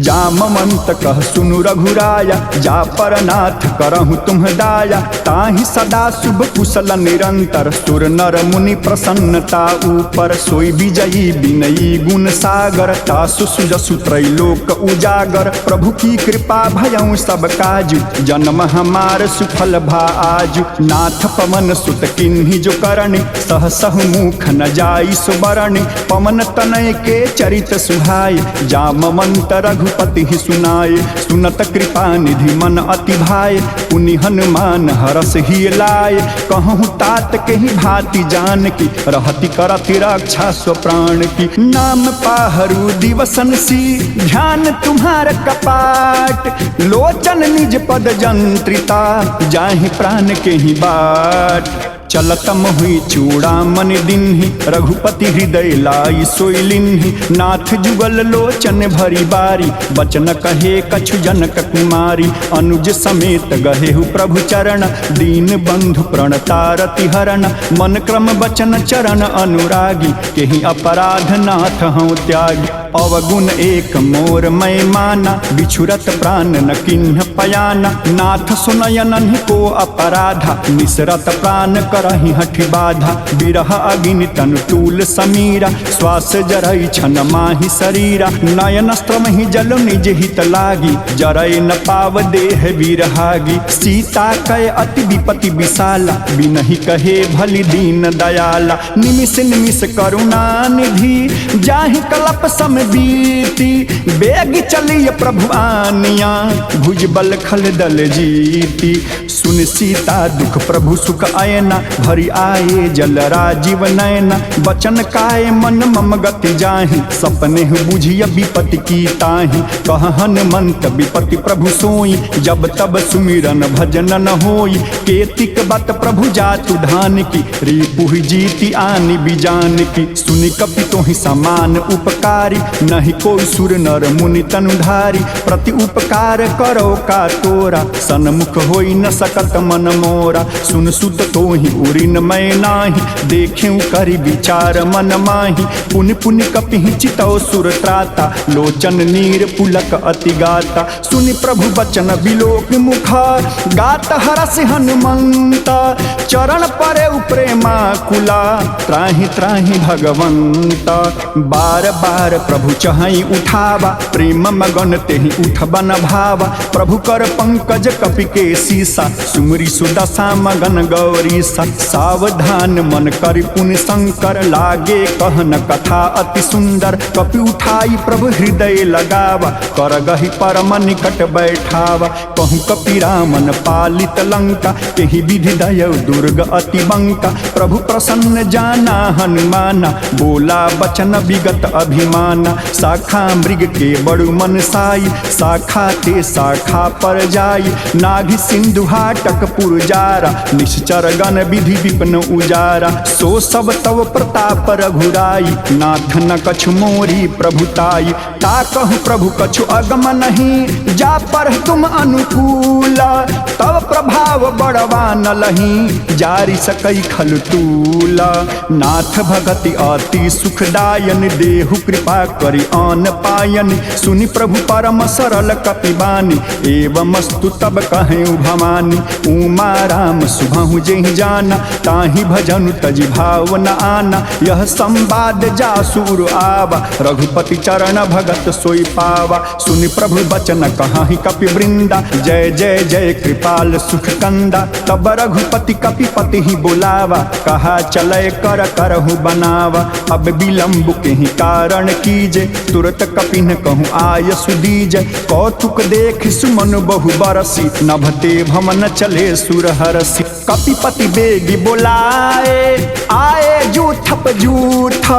जामवंत कह सुनु रघुराया, जा पर नाथ करहु तुम दाया, ताहि सदा शुभ कुशल निरंतर, सुर नर मुनि प्रसन्नता ऊपर, सोई विजयी विनयी गुण सागर, तासु सुजसु त्रैलोक उजागर, प्रभु की कृपा भयउ सब काजु, जन्म हमार सुफल भा आजु, नाथ पवन सुत किन्हि जो करणी, सहसहु मुख न जाई सुबरणी, पवन तनय के चरित सुहाय, जामवंत रघुपति ही सुनाए, सुनत कृपा निधि मन अति भाए, पुनि हनुमान हरस ही लाए, कहूँ तात के ही भांति जान की, रहति करति रक्षा स्व प्राण की, नाम पाहरू दिवसन सी, ध्यान तुम्हार कपाट, लोचन निज पद जंत्रिता, जाहि प्राण के ही बाट, चलतम हुई चूड़ामन दिन्हि, रघुपति हृदय लाई सोई लिन्हि। नाथ जुगल लोचन भरी बारी, बचन कहे कछु जनक कुमारी। अनुज समेत गहेहु प्रभु चरण, दीन बंधु प्रणतारति हरण। मन क्रम बचन चरण अनुरागी, केहि अपराध नाथ हूँ त्यागी। अवगुण एक मोर मैं माना, बिछुरत प्राण न किन्ह पयाना। नाथ सुनयन को अपराधा, निसरत प्राण करहि हठि बाधा। बिरह अग्नि तनु तूल समीरा, श्वास जरई छन माहि शरीरा। नयन स्त्रमहि जल निज हित लागी, जरई न पाव देह विरहागी। सीता कय अति विपति विशाला, बिनहि कहे भली दीन दयाला। निमिष निमिष करुणा निधि, जाहि कलप सम बीती। बेग चलिय प्रभु आनिया, भुजबल खल दल जीती। सुन सीता दुख प्रभु सुख आयना, भरी आए जल राजीव नयना। बचन काय मन मम गति जाहि, सपने बुझिय विपति की ताहि। कह हनुमंत विपति प्रभु सोई, जब तब सुमिरन भजन न होई। केतिक बत प्रभु जातु धान की, रिपुहि जीति आनि बिजान की। सुनि कपि तोहि समान उपकारी, नहीं कोई सुर नर मुनि तनुधारी। प्रति उपकार करो का तोरा, सन्मुख होई न सकत मन मोरा। सुन सुत तोहि उरिन मैं नाही, देखें करि विचार मन माही। पुनि पुनि कपिहि चितौ सुर त्राता, लोचन नीर पुलक अति गाता। सुनि प्रभु बचन बिलोक मुखा, गात हरस हनुमंता। चरण परे प्रेमा कुला, त्राहि त्राहि भगवंता। बार बार प्रभु चहई उठावा, प्रेम मगन तेहि उठबन भावा। प्रभु कर पंकज कपि के सीसा, सुमरी सुदशा मगन गौरीसा। सावधान मन करि पुनि शंकर, लागे कहन कथा अति सुंदर। कपि उठाई प्रभु हृदय लगावा, कर गहि परम निकट बैठावा। कहूँ कपि रामन पालित लंका, तेहि विधि दयौ दुर्ग अति बंका। प्रभु प्रसन्न जाना हनुमाना, बोला बचन विगत अभिमाना। शाखा मृग के बड़ु मन साई, शाखा ते शाखा पर जाई। नाभि सिंधु हाटक पुरजारा, निश्चर गण विधि विपिन उजारा। सो सब तव प्रताप रघुराई, नाथ न कछु मोरी प्रभुताई। ताकहु प्रभु कछु अगम नहीं, जा पर तुम अनुकूला। तव प्रभाव बड़वा न लही, जारी सकई खल तूला। नाथ भगति अति सुखदायन, देहु कृपा करि आन पायन। सुनि प्रभु परम सरल कपिबानी, एवमस्तु तब कहें भवानी। उमा राम सुभहु जेहि जाना, ताहि भजनु तजि भाव न आना। यह संवाद जासुर आवा, रघुपति चरण भगत सोई पावा। सुनि प्रभु बचन कहाहि कपि वृंदा, जय जय जय कृपाल सुख कंदा। तब रघुपति कपिपति ही बुलावा, कहा चलय कर करहु बनावा। अब विलंब केहि कारण कीजे, तुरत कपिन कहूँ आय सुदीज। कौतुक देख सुमन बहु बरसी, नभते भमन चले सुर हरसी। कपिपति बेगी बोलाए, आए जूथप जूथ।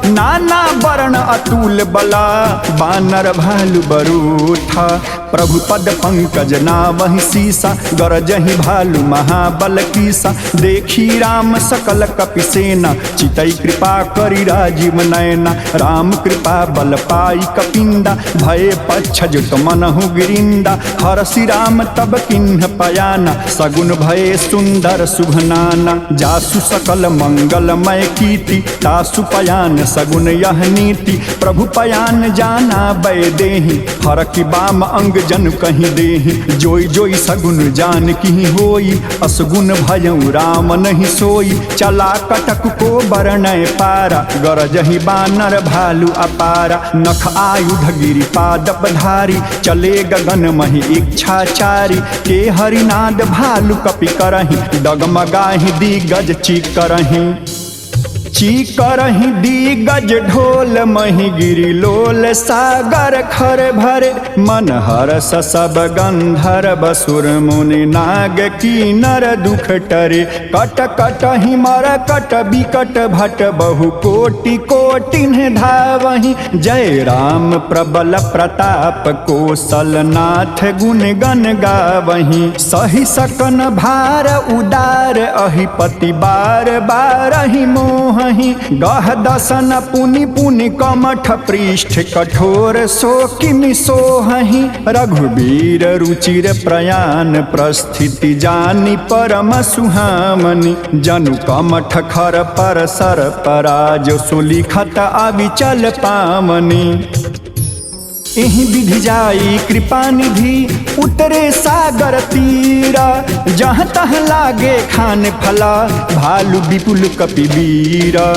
नाना वर्ण अतुल बला, बानर भालु बरूठा। प्रभु पद पंकज नावहि सीसा, गरजहि भालु महाबल कीसा। देखी राम सकल कपि सेना, चितई कृपा करि राजीव नयना। राम कृपा बल पाई कपिंदा, भय पच्छ जुट मनहु गिरिंदा। हरसि राम तब किन्ह पयाना, सगुन भय सुंदर शुभ नाना। जासु सकल मंगलमय कीर्ति, तासु पयान सगुन यह नीति। प्रभु पयान जाना बै देहि, हर की बाम अंग जन कहीं देहि। जोई जोई सगुन जान की होई, असगुन भयउ राम नहीं सोई। चला कटक को बरनय पारा, गरजहि बानर भालु अपारा। नख आयुध गिरि पादप धारी, चले गगन महि इच्छाचारी। के हरिनाद भालु कपि करहि, डगमगाहि दिग्गज चीकरहि। चीकरहि दिगज ढोल मही गिरी लोल सागर खर भरे मन हरस सब गंधर्व सुर मुनि नाग की नर दुख टरे कट कट हिमर कट बिकट भट बहु कोटि कोटिन धावहि जय राम प्रबल प्रताप कौशलनाथ गुण गण गावहि सही सकन भार उदार अहिपति बार बारहि मोह गह दसन पुनि पुनि कमठ पृष्ठ कठोर सो किमि सोहहि रघुबीर रुचिर प्रयाण प्रस्थिति जानि परम सुहामनि जनु कमठ खर पर सर पराज सुलिखत अविचल पामनि एहि विधि जाई कृपा निधि उतरे सागर तीरा जहाँ तहाँ लागे खान फला भालू विपुल कपिवीरा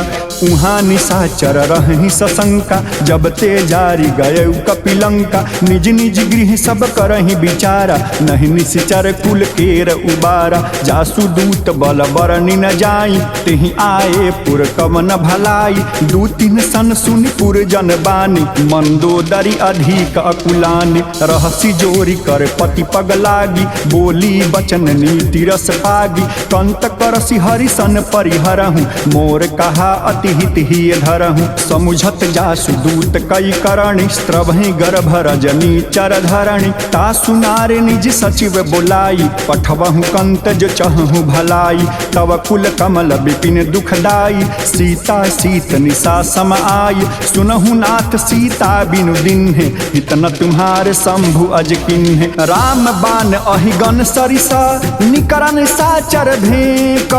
उहाँ निशाचर रहि सशंका जब ते जारी गए कपिलंका निज निज गृह सब करहि विचारा नहीं निश्चर कुल केर उबारा जासु दूत बल बरनि न जाई तेहि आए पुर कवन भलाई दू तीन सन सुनि पुर जन बानी मंदोदरी अधिक अकुलानि रहसी जोरी कर पति पग लागी बोली बचन नीति रस पागी कंत करसी हरिसन परिहरहु मोर कहा अति हित ही धरहु समुझत जासु दूत कई करणी स्त्रभहि गर्भ रजनी चर धरणी तासु नारे निज सचिव बोलाई पठवहु कंत जो चहु भलाई तव कुल कमल विपिन दुखदाई सीता सीत निशा सम आई सुनहु नाथ सीता बिनु दिन्हे इतना तुम्हारे शंभु अज किन्हे राम बान अहिगन सरिसा निकरन साचर भेक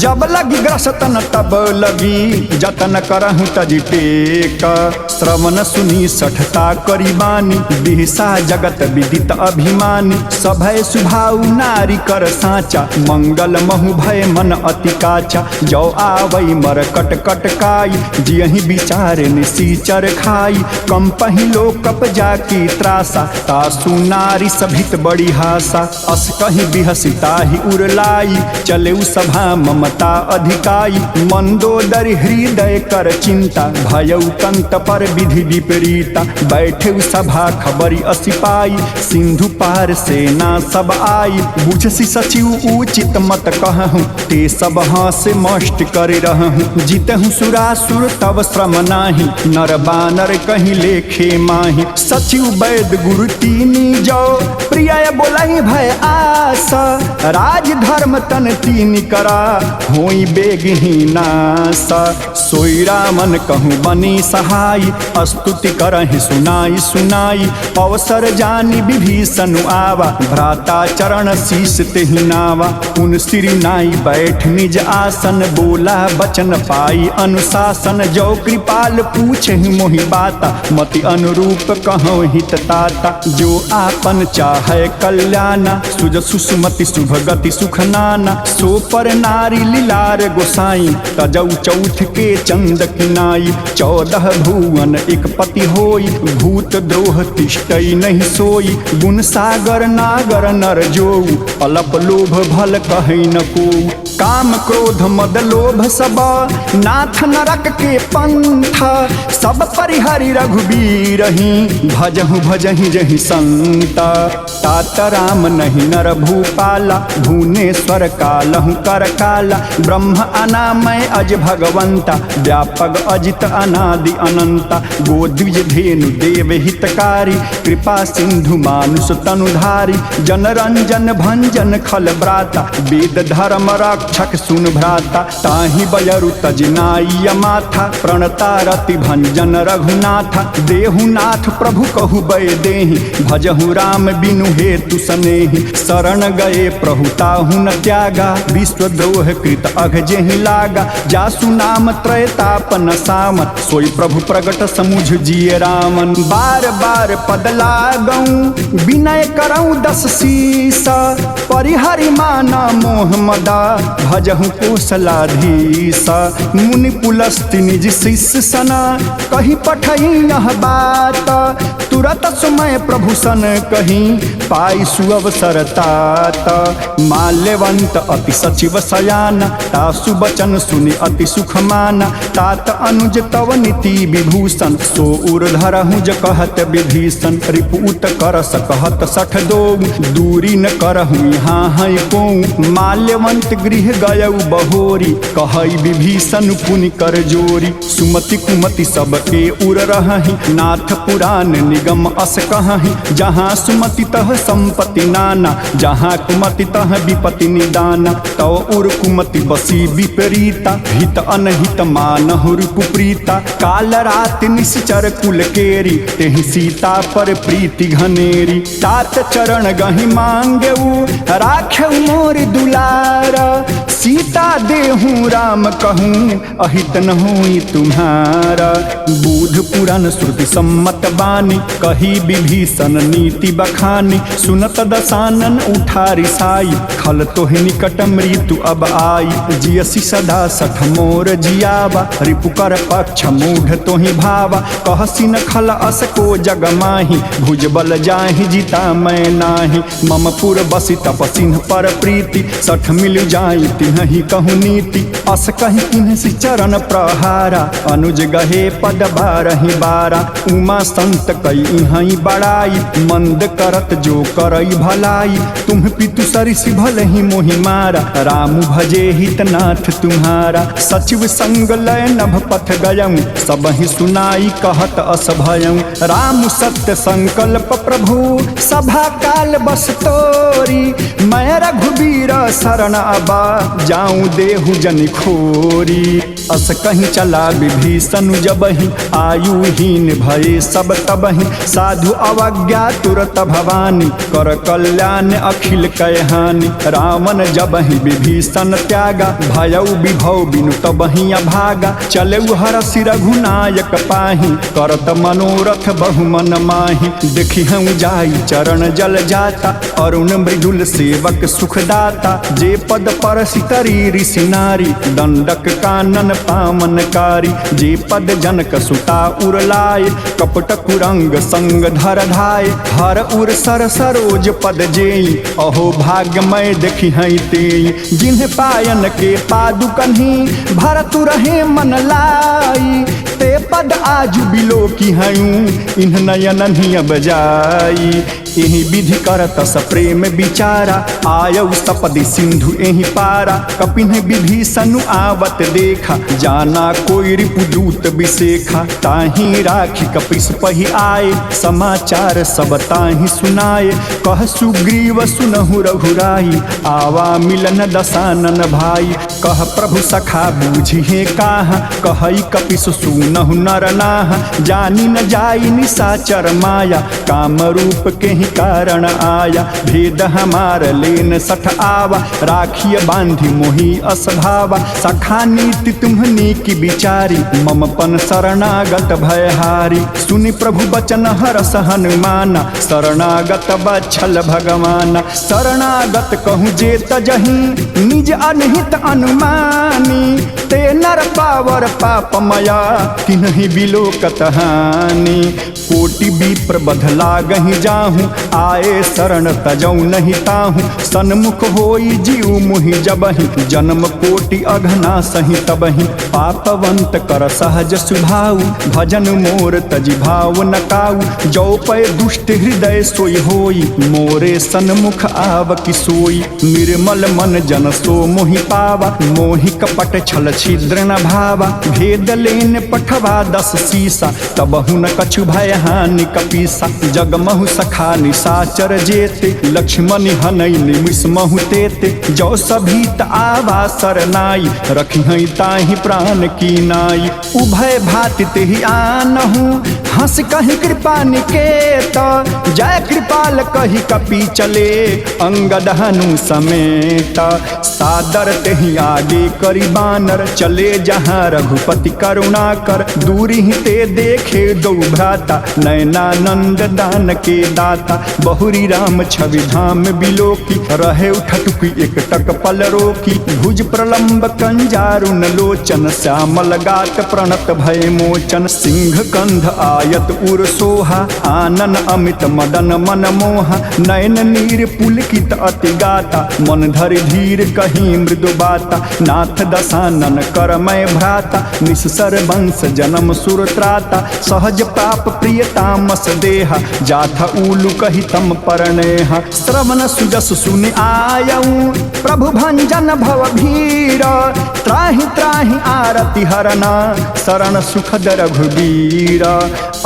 जब लगी ग्रसतन तब लगी जतन करहु तज टेक श्रवण सुनी सठता करी बानी दिहसा जगत विदित अभिमानी सभय सुभाउ नारी कर साचा मंगल महु भय मन अति काचा जो आवई मर कट कट काई जियहि विचारे निसीचर खाई कम पहिलो कप जाकी त्रासा तासु नारी सभित बड़ी हासा अस कहीं बिहसिता ही उरलाई चले सभा ममता अधिकाई मंदोदरी हृदय कर चिंता भयउ कंत पर विधि विपरीता बैठे सभा खबरी असिपाई सिंधु पार सेना सब आई बुझसी सचिव उचित मत कहूँ ते सब हासे मष्ट कर रहूँ जीतहु सुरासुर तब श्रम नाही नर बानर कहीं लेखे माही सचिव वैद गुरु तीनी जाओ प्रिय बोलाई भय आशा राज धर्म तन तीन करा होई बेगहीनासा सोई रामन कहूँ बनी सहाय स्तुति करहि सुनाई सुनाई अवसर जानी विभीषण आवा भ्राता चरण शीस तेहि नावा उन सिरि नाई बैठ निज आसन बोला बचन पाई अनुशासन जो कृपाल पूछे मोहि बाता मति अनुरूप कहो हित ताता जो आपन चाहे कल्याणा सुज सुसुमति शुभ गति सुख नाना सो पर नारी लीलार गोसाई तजौ चौथ के चंद किनाई 14 भुवन एक पति होई भूत द्रोह तिष्ठई नहीं सोई गुण सागर नागर नर जोऊ अलप लोभ भल कहि न को काम क्रोध मद लोभ सब नाथ नरक के पंथ सब परिहरि रघुबीर भजहु भजहि जहि संता तात राम नहीं नर भूपाला भुवनेश्वर कालहु कर काला ब्रह्म अनामय अज भगवंता व्यापक अजित अनादि अनंता गोद्विज धेनु देव हितकारी कृपा सिंधु मानुष तनुधारी जनरंजन भंजन खल ब्राता वेद धर्म रक्षक सुन भ्राता ताहि बयरु तजनाई माथा प्रणता रति भंजन रघुनाथा देहुनाथ प्रभु कहु बय देहि भजहु राम बिनु हेतु सनेहि शरण गए प्रहुताहु न त्यागा विश्वद्रोह कृत अघ जेहि लागा जासु नाम त्रयतापन सामत सोई प्रभु प्रगट समुझ जिय रामन बार बार पद लागऊं विनय करऊं 10 शीस परिहरि माना मोह मदा भजहु कौशलाधीश मुनि पुलस्ति निज शिष्य सना कही पठई यह बात तुरत सुमय प्रभु सन कहीं पाई सुअवसर तात। माल्यवंत अति सचिव सयाना, तासु बचन सुनि अति सुख माना। तात अनुज तव नीति विभूषण, सो उर धरहु ज कहत विभीषण। रिपुत करस कहत सठ दो, दूरी न करहु यहाँ है को। माल्यवंत गृह गयउ बहोरी, कहई विभीषण पुनि कर जोरी। सुमति कुमति सबके उर रहहि, नाथ पुराण निगम अस कहहि। जहाँ सुमति तह संपत्ति नाना, जहाँ कुमति तह विपति निदाना। तव उर कुमति बसी विपरीता, हित अनहित मानहु रिपुप्रीता। काल रात निश्चर कुल केरी, तेहि सीता पर प्रीति घनेरी। तात चरण गहि मांगेऊ, राखेऊ मोर दुलारा। सीता देहूँ राम कहूँ, अहित न होई तुम्हारा। बुध पुराण श्रुति सम्मत बानी, कही विभीषण नीति बखानी। सुनत दसानन उठारी साई, खल तोहि निकट मृत्यु अब आई। जियसी सदा सठ मोर जियावा, रिपुकर पक्ष मूढ़ तोहि भावा। कहसी न खल अस को जग माही, भुजबल जाहि जिता मैं नाही। मम पुर बसी तपसिन्ह पर प्रीति, सठ मिल जाई तिन्हि कहु नीति। अस कहि तिन्हि चरण प्रहारा, अनुज गहे पद बारहि बारा। उमा संत कई इहि बड़ाई, मंद करत जो करई भलाई। तुम पितु सरिस भलहि मोहि मारा, राम भजे हितनाथ तुम्हारा। सचिव संग लय नभ पथ गयऊँ, सबहि सुनाई कहत अस भयऊँ। राम सत्य संकल्प प्रभु, सभा काल बस तोरी। मैं रघुबीर शरण अबा, जाऊँ देहु जनि खोरी। अस कहीं चला विभीषण जबहि, आयुहीन भये सब तबहि। साधु अवज्ञा तुरत भवानी, कर कल्याण अखिल कयहानि। रावण जबहि विभीषण त्यागा, भयउ विभव बिनु तबहि अभागा। चलेउ हरषि रघुनायक पाहि, करत मनोरथ बहुमन माहि। देखिहउँ जाई चरण जल जाता, अरुण मृदुल सेवक सुखदाता। जे पद पर सितरी ऋषि नारी, दंडक कानन पामनकारी। जे पद जनक सुता उरलाय, कपट कुरंग संग धर धाय। हर उर सर सरोज पद जेई, अहो भाग्यमय देखी हई तेई। जिन्ह पायन के पादुकन्ही, भरतु रहे मन लाई। ते पद आज बिलो की हयूं, इन्ह नयन ही अब जाई। एहि विधि करत स प्रेम विचारा, आयउ सपदि सिंधु एहि पारा। कपिन्ह विभीषण आवत देखा, जाना कोई रिपुदूत विशेखा। ताहि राखी कपिस पहि आए, समाचार सब ताहि सुनाए। कह सुग्रीव सुनहु रघुराई, आवा मिलन दसानन भाई। कह प्रभु सखा बूझिहे काहा, कहई कपिस सुनहु नर नाहा। जानी न जाई निशाचर माया, काम रूप के ही कारण आया। भेद हमार लेन सठ आवा, राखिय बांधि मोहि असभावा। सखा नीति तुम्हनी की विचारी, मम पन शरणागत भयहारी। सुनि प्रभु बचन हरस हनुमाना, शरणागत बच्छल भगवाना। शरणागत कहूँ जे तजहि, निज अनहित अनुमानी। ते नर पावर पापमया, तिन्हि बिलोकत हानि। कोटि विप्र बध लागहि जाहूँ, आए शरण तजौ नहीं ताहूँ। सन्मुख होई जीव मुहि जबहि, जन्म कोटि अघना सहि तबहि। पापवंत कर सहज सुभाऊ, भजन मोर तजि भाव न काऊ। जो पै दुष्ट हृदय सोई होई, मोरे सन्मुख आव कि सोई। निर्मल मन जन सो मोहि पावा, मोहि कपट छल छिद्र न भावा। भेद लेन पठवा 10 सीसा, तबहु न कछु भय हानि कपीसा। जगमहु सखा निशाचर जेते, लक्ष्मण हनई निमिष महु तेते। जो सभीत आवा सरनाई, रखिहई ताहि प्राण की नाई। उभय भाति तेहि आनहु, हंस कहि कृपा निकेत। जय कृपाल कहि कपि चले, अंगद हनु समेत। सादर तेहि आगे करि बानर, चले जहाँ रघुपति करुणा कर। दूरी ते देखे दो भ्राता, नयनानंद दान के दाता। बहुरी राम छवि धाम बिलोकी, रहे उठटुकी एक टक पल रोकी। भुज प्रलंब कंजारुन लोचन, श्यामल गात प्रणत भय मोचन। सिंह कंध आयत उर सोहा आनन अमित मदन मन मोहा नयन नीर पुलकित अति गाता मन धरि धीर कहीं मृदु बाता नाथ दशानन करमय भ्राता निस्सर वंश जन्म सुर त्राता सहज पाप प्रिय तामस देहा जाथा उलु कही तम परनेहा श्रवण सुजस सुनि आयऊ प्रभु भंजन भव भीर त्राहि त्राहि आरति हरना शरण सुखद रघुबीर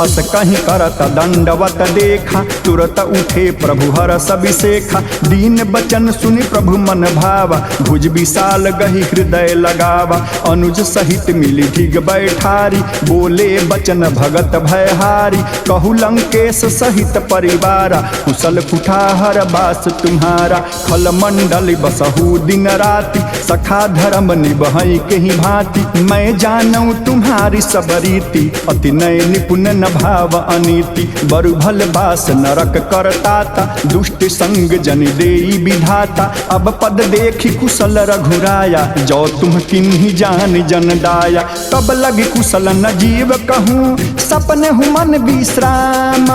अस कहीं करत दंडवत देखा तुरत उठे प्रभु हरस अभिषेखा दीन बचन सुनि प्रभु मन भावा भुज विशाल गही हृदय लगावा अनुज सहित मिली ढिग बैठारी बोले बचन भगत भयहारी कहु लंकेश सहित परिवारा कुशल कुठाहर बास तुम्हारा खल मंडल बसहु दिन राति सखा धर्म निबहई के ही भांति मैं जानू तुम्हारी सब रीति अति नय निपुण न भाव अनीति बरु भल बास नरक करताता दुष्ट संग जन देई विधाता अब पद देखी कुशल रघुराया जो तुम किन्ही जान जन दाया तब लगी कुशल न जीव कहूँ सपने हूँ मन विश्राम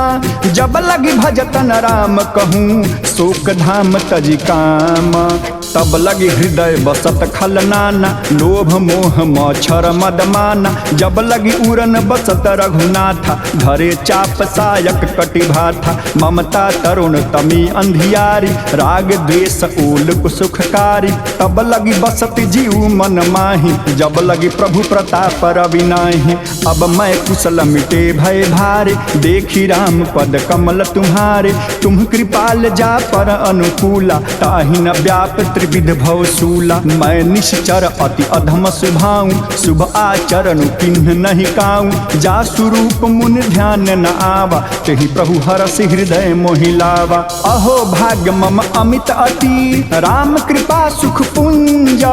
जब लगी भजत न राम कहूँ शोक धाम तजी काम तब लगी हृदय बसत खल नाना लोभ मोह मच्छर मदमाना जब लगी उड़न बसत रघुनाथा धरे चाप सायक कटिभाथा ममता तरुण तमी अंधियारी राग द्वेष ओल सुखकारी तब लगी बसत जीव मन माही जब लगी प्रभु प्रताप रविनाही अब मैं कुशल मिटे भय भारे देखी राम पद कमल तुम्हारे तुम कृपाल जा पर अनुकूला ताहि न व्याप त्रिविध भवशूला मैं निश्चर अति अधम सुभाऊं शुभ आचरण किन्ह नहीं काऊं जा स्वरूप मुन ध्यान न आवा तेहि प्रभु हरस हृदय मोहिलावा अहो भाग्य मम अमित अति राम कृपा सुख पुंज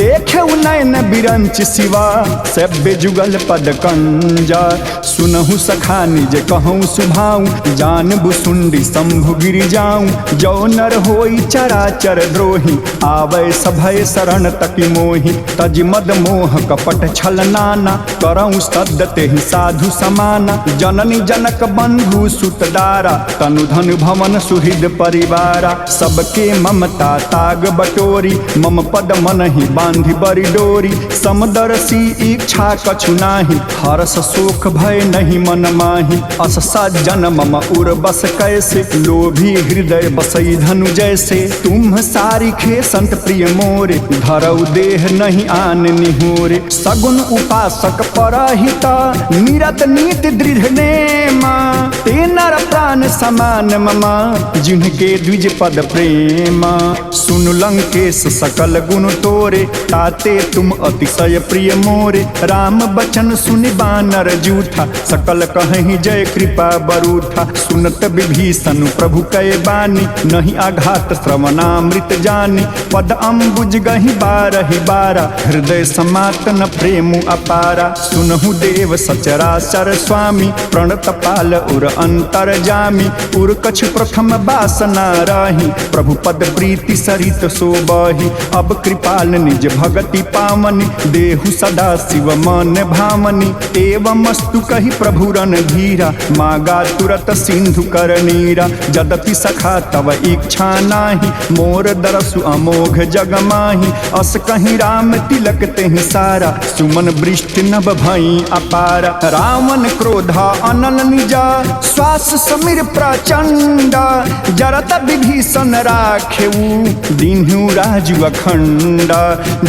देखे नयन बिरंच शिवा सेव्य जुगल पद कंजा सुनहु सखा निज कहूँ सुभाऊं जान बुसुंडी शंभु गिर जाऊं जो नर होई चराचर द्रोही आवे सभय शरण तकी मोहि तज मद मोह कपट छल नाना करऊँ सद्दते ही साधु समाना जननी जनक बंधु सुतदारा तनु धनु भवन सुहृद परिवारा सबके ममता ताग बटोरी मम पद मन ही बांधि बरी डोरी समदर्शी इच्छा कछु नाही हरस शोक भय नहीं मन माही अस सज्जन मम उर बस कैसे लोभी हृदय बसई धनु जैसे तुम सारी खे संत प्रिय मोरे धरऊ देह नहीं आन निहोरे सगुन उपासक परहिता निरत नीत दृढ़ नेमा ते नर प्राण समान ममा जिनके द्विज पद प्रेमा सुन लंकेश सकल गुण तोरे ताते तुम अतिशय प्रिय मोरे राम बचन सुनि बानर जूठा सकल कहीं जय कृपा बरूठा सुनत विभीषण प्रभु कै बानी नहीं आघात श्रवणामृत जानी पद अम्बुज गही बारहि बारा हृदय समातन प्रेम अपारा सुनहु देव सचराचर स्वामी प्रणत पाल उर अंतर जामी उर कछु प्रथम बासना रही प्रभु पद प्रीति सरित सोबही अब कृपाल निज भगति पावनी देहु सदा शिव मन भावनी एवं मस्तु कही प्रभु रन धीरा मागा तुरत सिंधु कर नीरा जदपि सखा तव इच्छा नाही मोर दरसु अमोघ जग माही अस कहीं राम तिलक तेहि सारा सुमन वृष्टि नभ भई अपारा रावण क्रोधा अनल निजा श्वास समीर प्रचंड जरत विभीषण राखेऊ दीन्हु राजु अखंड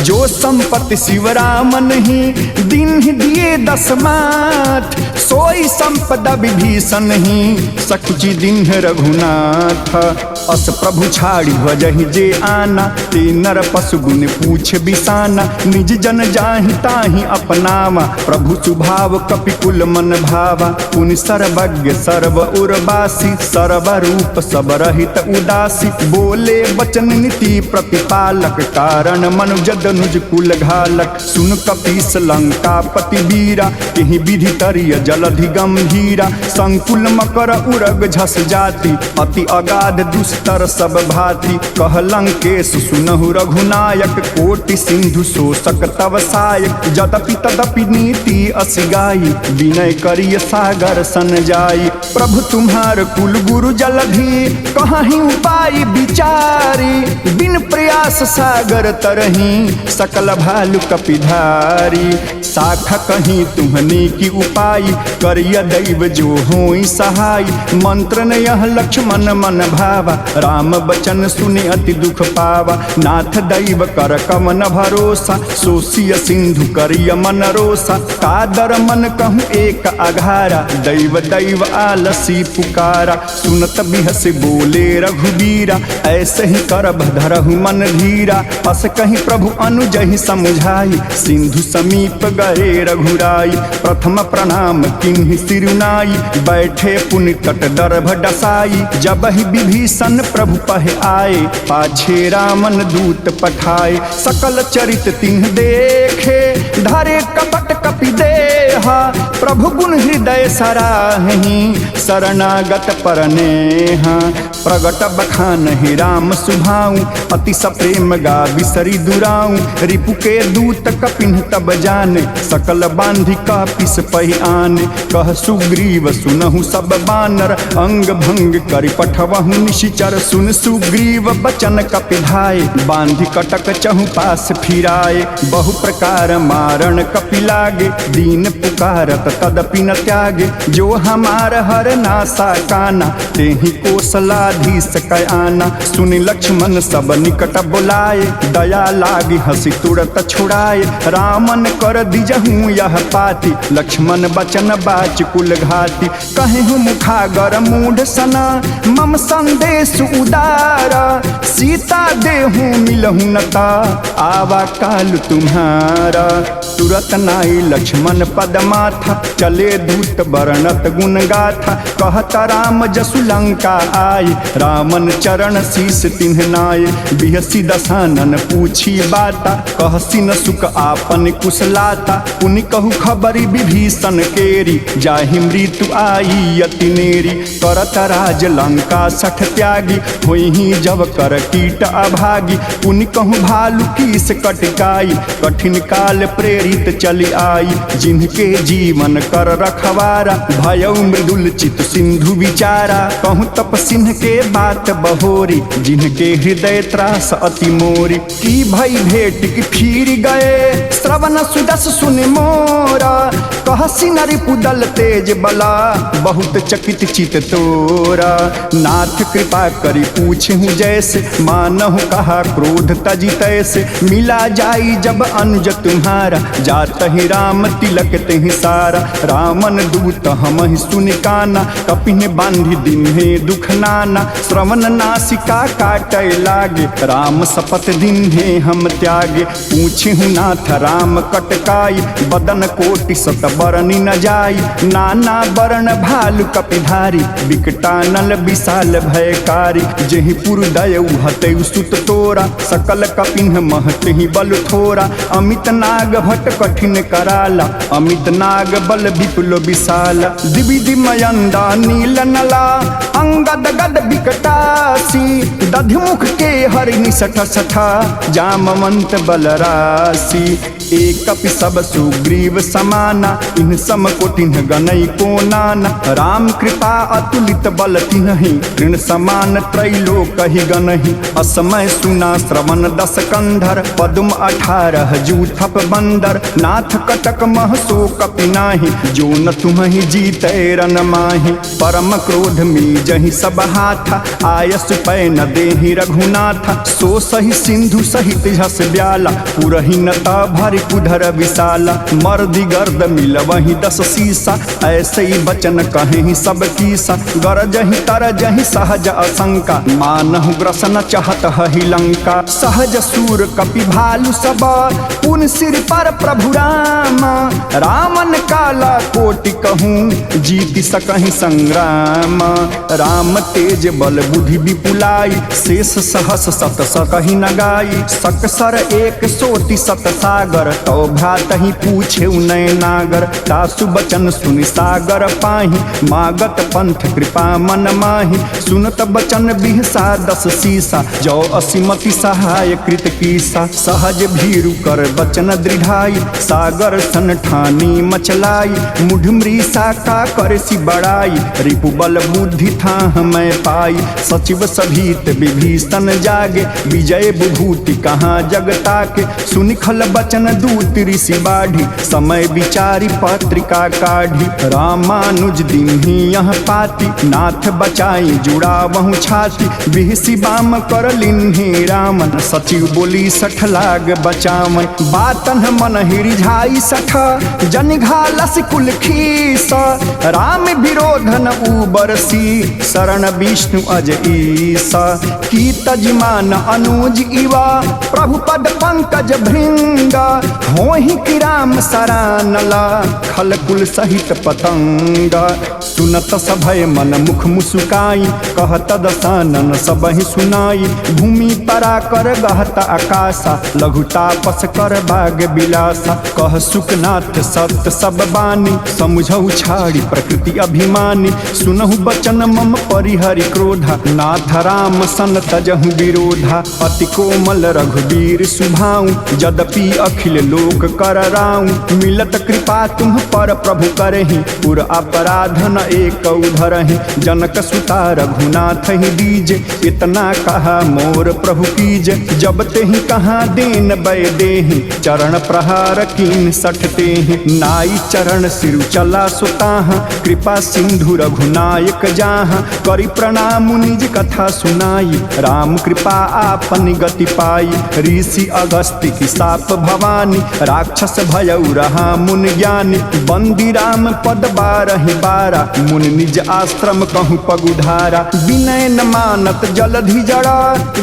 जो संपत्ति शिव राम नहीं दीन्ह दिए दसमाठ सोई संपदा विभीषण ही सकुचि दीन्ह रघुनाथ अस प्रभु छाड़ी भजहि जे आना ते नर पशु गुण पूछ बिसाना निज जन जाहि ताहि अपनावा प्रभु सुभाव कपिकुल मन भावा पुनि सर्वज्ञ सर्व उर्वासी सर्व रूप सब रहित उदासी बोले वचन नीति प्रतिपालक कारण मनुज दनुज कुल घालक सुन कपीस लंका पति वीरा केहि विधि तरिय जलधि गंभीरा संकुल मकर उरग झस जाति अति अगाध दुस्तर सब भांति। कह लंकेश सुनहु रघुनायक, कोटि सिंधु शोषक तव सायक। यद्यपि तदपि नीति अस गाई, विनय करिय सागर सन जाई। प्रभु तुम्हार कुल गुरु जलधि, कहीं उपाय विचारी। बिन प्रयास सागर तरही, सकल भालु कपिधारी। शाखा कहीं तुम्हनी की उपाय, करिय दैव जो होई सहाय। मंत्र न यह लक्ष्मण मन भावा, राम बचन सुने अति दुख पावा। नाथ दैव कर कमन भरोसा, सोसिय सिंधु करिय मन रोसा। कादर मन कहूँ एक अघारा, दैव दैव आलसी पुकारा। सुनत बिहस बोले रघुबीरा, ऐसे ही कर धरहु मन धीरा। अस कहीं प्रभु अनुजहि समुझाई, सिंधु समीप गए रघुराई। प्रथम प्रणाम किन्हि सिरुनाई, बैठे पुनि कट दर्भ डसाई। जब ही विभीषण प्रभु पह आए, पाछे रामन दूत पठाए। सकल चरित तिन्ह देखे, धरे कपट कपि देहा। प्रभु गुण हृदय सराहि, शरणागत परनेहा। प्रगट बखान ही राम सुभाऊ, अति सप्रेम गा बिसरी दुराऊ। रिपु के दूत कपिन तब जाने, सकल बांधि का पिस पहि आने। कह सुग्रीव सुनहु सब बानर, अंग भंग करि पठवहु निशिचर। सुन सुग्रीव बचन कपिधाय, बांधि कटक चहु पास फिराए। बहु प्रकार मारण कपि लागे, दीन पुकारत तदपि न त्यागे। जो हमार हर नासा काना, तेहि कोसलाधीश कै आना। सुनि लक्ष्मण सब निकट बुलाए, दया लागी हंसी तुरत छुड़ाए। रामन कर दिजहूँ यह पाती, लक्ष्मण बचन बाच कुल घाती। कहेहु मुखागर मूढ़ सना, मम संदेश उदारा। सीता देहूँ मिलहु नता, आवा काल तुम्हारा। तुरत नाई लक्ष्मण पद माथा, चले दूत बरनत गुण गाथा। कहत राम जसु लंका आए, रामन चरण शीस तिन्ह नाये। बिहसी दसानन पूछी बाता, कहसी न सुख आपन कुशलाता। पुनि कहु खबरी विभीषण केरी, जाहि मृत्यु आई अति नेरी। करत राज लंका सठ त्यागी, होई जब कर कीट अभागी। पुनि कहु भालु कीस कटकाई, कठिन काल प्रेरित चली आई। जिनके जीवन कर रखवारा, भयउ मृदुल चित सिंधु विचारा। कहूँ तप सिंह के बात बहोरी, जिनके हृदय त्रास अति मोरी। की भई भेट की फिर गए, श्रवण सुदस सुन मोरा। कहसी नरि पुदल तेज बला, बहुत चकित चित तोरा। नाथ कृपा करी पूछहु जैसे, मानहु कहा क्रोध तजी तैसे। मिला जाई जब अनुज तुम्हारा, जात ही राम तिलक तेहि सारा। रामन दूत हमहि सुनि काना, कपिन बांधि दिन्हे दुख नाना। श्रवण नासिका काटय लागे, राम शपथ दिन्हे हम त्यागे। पूछहु नाथ राम कटकाई, बदन कोटि सत बरनि न जाई। नाना बरन भालु कपिधारी, विकटानल विशाल भयकारी। जेहि पुरदय हतै सुत तोरा, सकल कपिन महतहि बल थोरा। अमित नाग भट कठिन कराला, अमित नाग बल विपुल विशाला। दिविधि मयंदा नील नला, अंगद गद विकटासी। दधिमुख के हरि निसठ सठा, जामवंत बलरासी। एक कपि सब सुग्रीव समाना, इन सम कोटिन्ह गनई को नाना। राम कृपा अतुलित बल तिन्हि, ऋण समान त्रैलोक ही गनहि। असमय सुना श्रवण दस कंधर, पदुम 18 जूथप बंदर। नाथ कटक महसो कपि नाही, जो न तुम्हि जीतै रन माहि। परम क्रोध में जहि सब हाथा, आयस पै न देहि रघुनाथा। सो सही सिंधु सहित झस ब्याला, पुरहि नता भरि उधर विशाला। मर्दि गर्द मिल वही 10 शीसा, ऐसे ही बचन कहें सब कीसा। गरजहि तरजहि सहज असंका, मानहु ग्रसन चाहत हहि लंका। सहज सूर कपि भालु सब, पुन सिर पर प्रभु राम। रामन काला कोटि कहूँ, जीति सकहि संग्राम। राम तेज बल बुद्धि विपुलाई, शेष सहस सत सकहि न गाई। सकसर 1 सोति सत सागर, सागर तो भ्रात ही पूछे नय नागर तासु बचन सुनि सागर पाही मागत पंथ कृपा मन माही सुनत बचन बिहसा 10 सीसा जो असीमति सहाय कृत कीसा सहज भीरु कर बचन दृढ़ाई सागर सन ठानी मचलाई मुढ़ मृषा का कर सी बड़ाई रिपु बल बुद्धि था मैं पाई सचिव सभीत विभीषण जागे विजय विभूति कहाँ जगता के सुनिखल बचन दूत ऋषि बाढ़ी समय विचारी पत्रिका काढ़ी रामानुज दीन्ही यह पाती नाथ बचाई जुड़ा बहु छाती बिहसी बाम कर लिन्ही रामन सचिव बोली 60 लाग बचावन बातन मन हिरिझाई 60 जन घालस कुल खीस राम विरोधन उबरसी शरण विष्णु अज ईसा की तजमान अनुज इवा प्रभु पद पंकज भृंग होहि कि राम सरानला खल कुल सहित पतंग सुनत सभय मन मुख मुसुकाई कहत दसानन सबहि सुनाई भूमि परा कर गहत आकाशा लघु तापस कर बाग बिलासा कह सुखनाथ सत्य सब बानी समझऊ छाड़ी प्रकृति अभिमानी सुनहु बचन मम परिहरि क्रोधा नाथ राम सन तजहु विरोधा अति कोमल रघुवीर सुभाऊ यद्यपि अखिल लोक कर राऊ मिलत कृपा तुम पर प्रभु करहि पुर अपराध न एक उधरहि जनक सुता रघुनाथ ही दीजे इतना कहा मोर प्रभु कीजे जब ते ही कहा देन बै देहि चरण प्रहार कीन 60 तेहि नाई चरण सिरु चला सुताह कृपा सिंधु रघुनायक जाहा करि प्रणाम निज कथा सुनाई राम कृपा आपन गति पाई ऋषि अगस्त्य की साप भवानी राक्षस भयउ रहा मुन ज्ञानी बंदी राम पद 12 मुन निज आश्रम कहूँ पगुधारा विनय न मानत जलधि जड़ा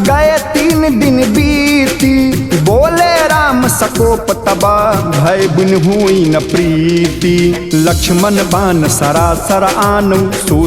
गए 3 दिन बीती बोले राम सकोप तबा भय बिन हुई न प्रीति लक्ष्मण बान सरासर आनु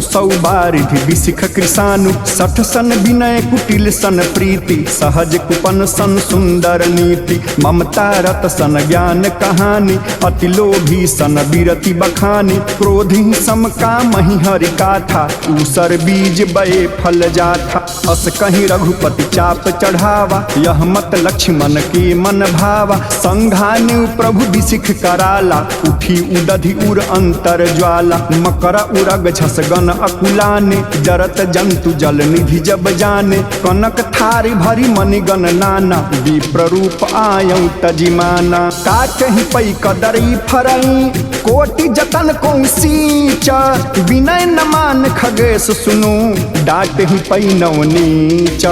सो बारिधि विशिख कृषानु 60 सन विनय कुटिल सन प्रीति सहज कुपन सन सुंदर नीति ममता रत सन ज्ञान कहानी अति लोभी सन विरति बखानी क्रोधि सम कामहि हरि काथा ऊसर बीज बये फल जाथा अस कहीं रघुपति चाप चढ़ावा यह मत लक्ष्मण के मन भावा संघानु प्रभु विशिख कराला उठी उदधि उर अंतर ज्वाला मकर उरग झस गन अकुलाने जरत जंतु जल निधि जब जाने कनक थारी भरी मणिगण नाना विप्र रूप आयऊ तजिमाना काटहि पै कदरी फरई कोटि जतन को सींच विनय न मान खगेश सुनु डाटहि पै नव नीच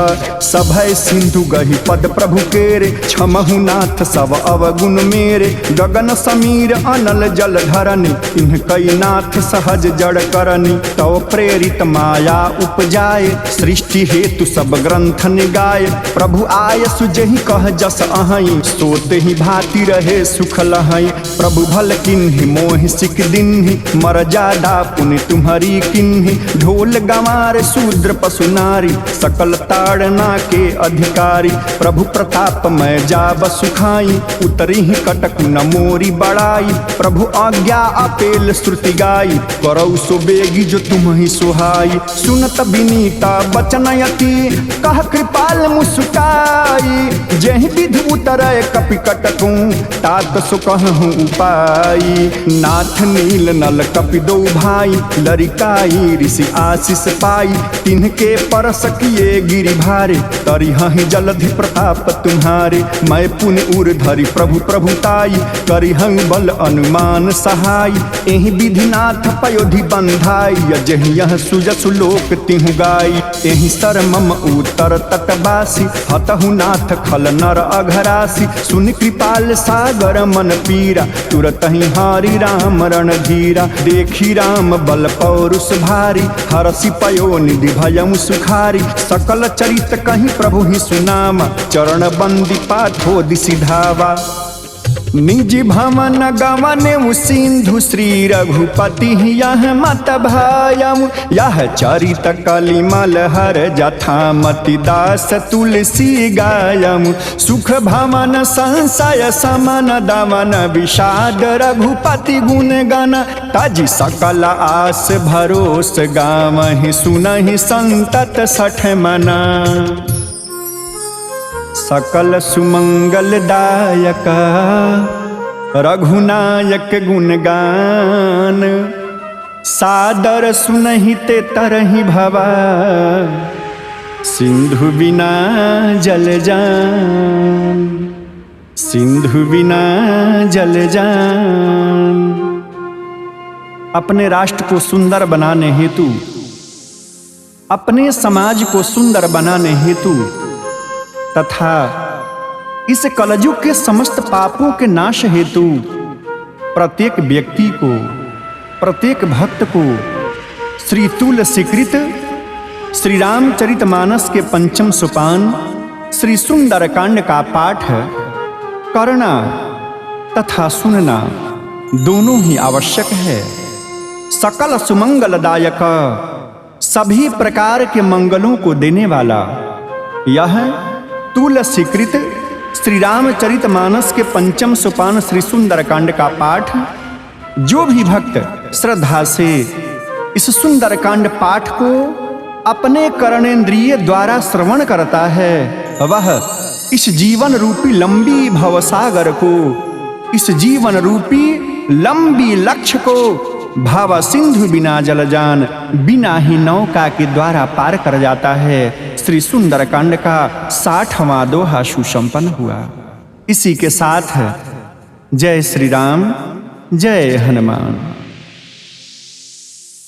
सभय सिंधु गहि पद प्रभु केरे क्षमहु नाथ सब अवगुण मेरे गगन समीर अनल जल धरनि इन्ह कई नाथ सहज जड़ करनि तव प्रेरित माया उपजाए सृष्टि हेतु सब ग्रंथ निगाए प्रभु आय सुजहि कह जस अहई सोते ही भांति रहे सुख लहई प्रभु भल किन्हि मोहि सिक दिन्हि मर जादा पुनि तुम्हारी किन्हि ढोल गंवार शूद्र पशु नारी सकल ताड़ना के अधिकारी प्रभु प्रताप मैं जाब सुखाई उतरी ही कटक न मोरी बड़ाई प्रभु आज्ञा अपेल श्रुति गाई करौ सो बेगी जो तुम ही सुहाई सुनत विनीता बचनयति कह कृपाल मुस्काई जेहि विधि उतरय कपि कटकूं तात सो कहूँ उपाई नाथ नील नल कपि दो भाई लरिकाई ऋषि आशीष पाई तिनके परस किए गिरि भारे तरिहहि जलधि प्रताप तुम्हारे मैं पुण्य उर धरि प्रभु प्रभुताई करिहं बल अनुमान सहाय एहि विधिनाथ पयोधि बंधाई यजहि यह सुजसु लोक तिहु गाई एहि सर मम उत्तर तटवासी हतहु नाथ खल नर अघरासी सुनि कृपाल सागर मन पीरा तुरत ही हारी राम रण धीरा देखी राम बल पौरुष भारी हरसि पयो निधि भयम सुखारी सकल चरित कहीं प्रभु ही सुनामा चरण बंदी पाठो दिसि धावा। निज भवन गवन सिंधु श्री रघुपति यह मत भायम यह चरित कलिमल हर जथा मति दास तुलसी गायम सुख भवन संशय समन दमन विषाद रघुपति गुण गण तज सकल आस भरोस गावहि सुनहि संतत सठ मना सकल सुमंगल दायक रघुनायक गुणगान सादर सुनहि ते तरहि भवा सिंधु बिना जल जान सिंधु बिना जल जान। अपने राष्ट्र को सुंदर बनाने हेतु, अपने समाज को सुंदर बनाने हेतु तथा इस कलयुग के समस्त पापों के नाश हेतु प्रत्येक व्यक्ति को, प्रत्येक भक्त को श्री तुलसीकृत श्री रामचरितमानस के पंचम सोपान श्री सुंदरकांड का पाठ करना तथा सुनना दोनों ही आवश्यक है। सकल सुमंगलदायक, सभी प्रकार के मंगलों को देने वाला यह तुलसीकृत श्री रामचरितमानस के पंचम सोपान श्री सुंदरकांड का पाठ जो भी भक्त श्रद्धा से इस सुंदरकांड पाठ को अपने कर्णेंद्रिय द्वारा श्रवण करता है वह इस जीवन रूपी लंबी भवसागर को, इस जीवन रूपी लंबी लक्ष्य को भाव सिंधु बिना जलजान बिना ही नौका के द्वारा पार कर जाता है। श्री सुंदरकांड का 60वां दोहा सुसंपन्न हुआ। इसी के साथ जय श्री राम, जय हनुमान।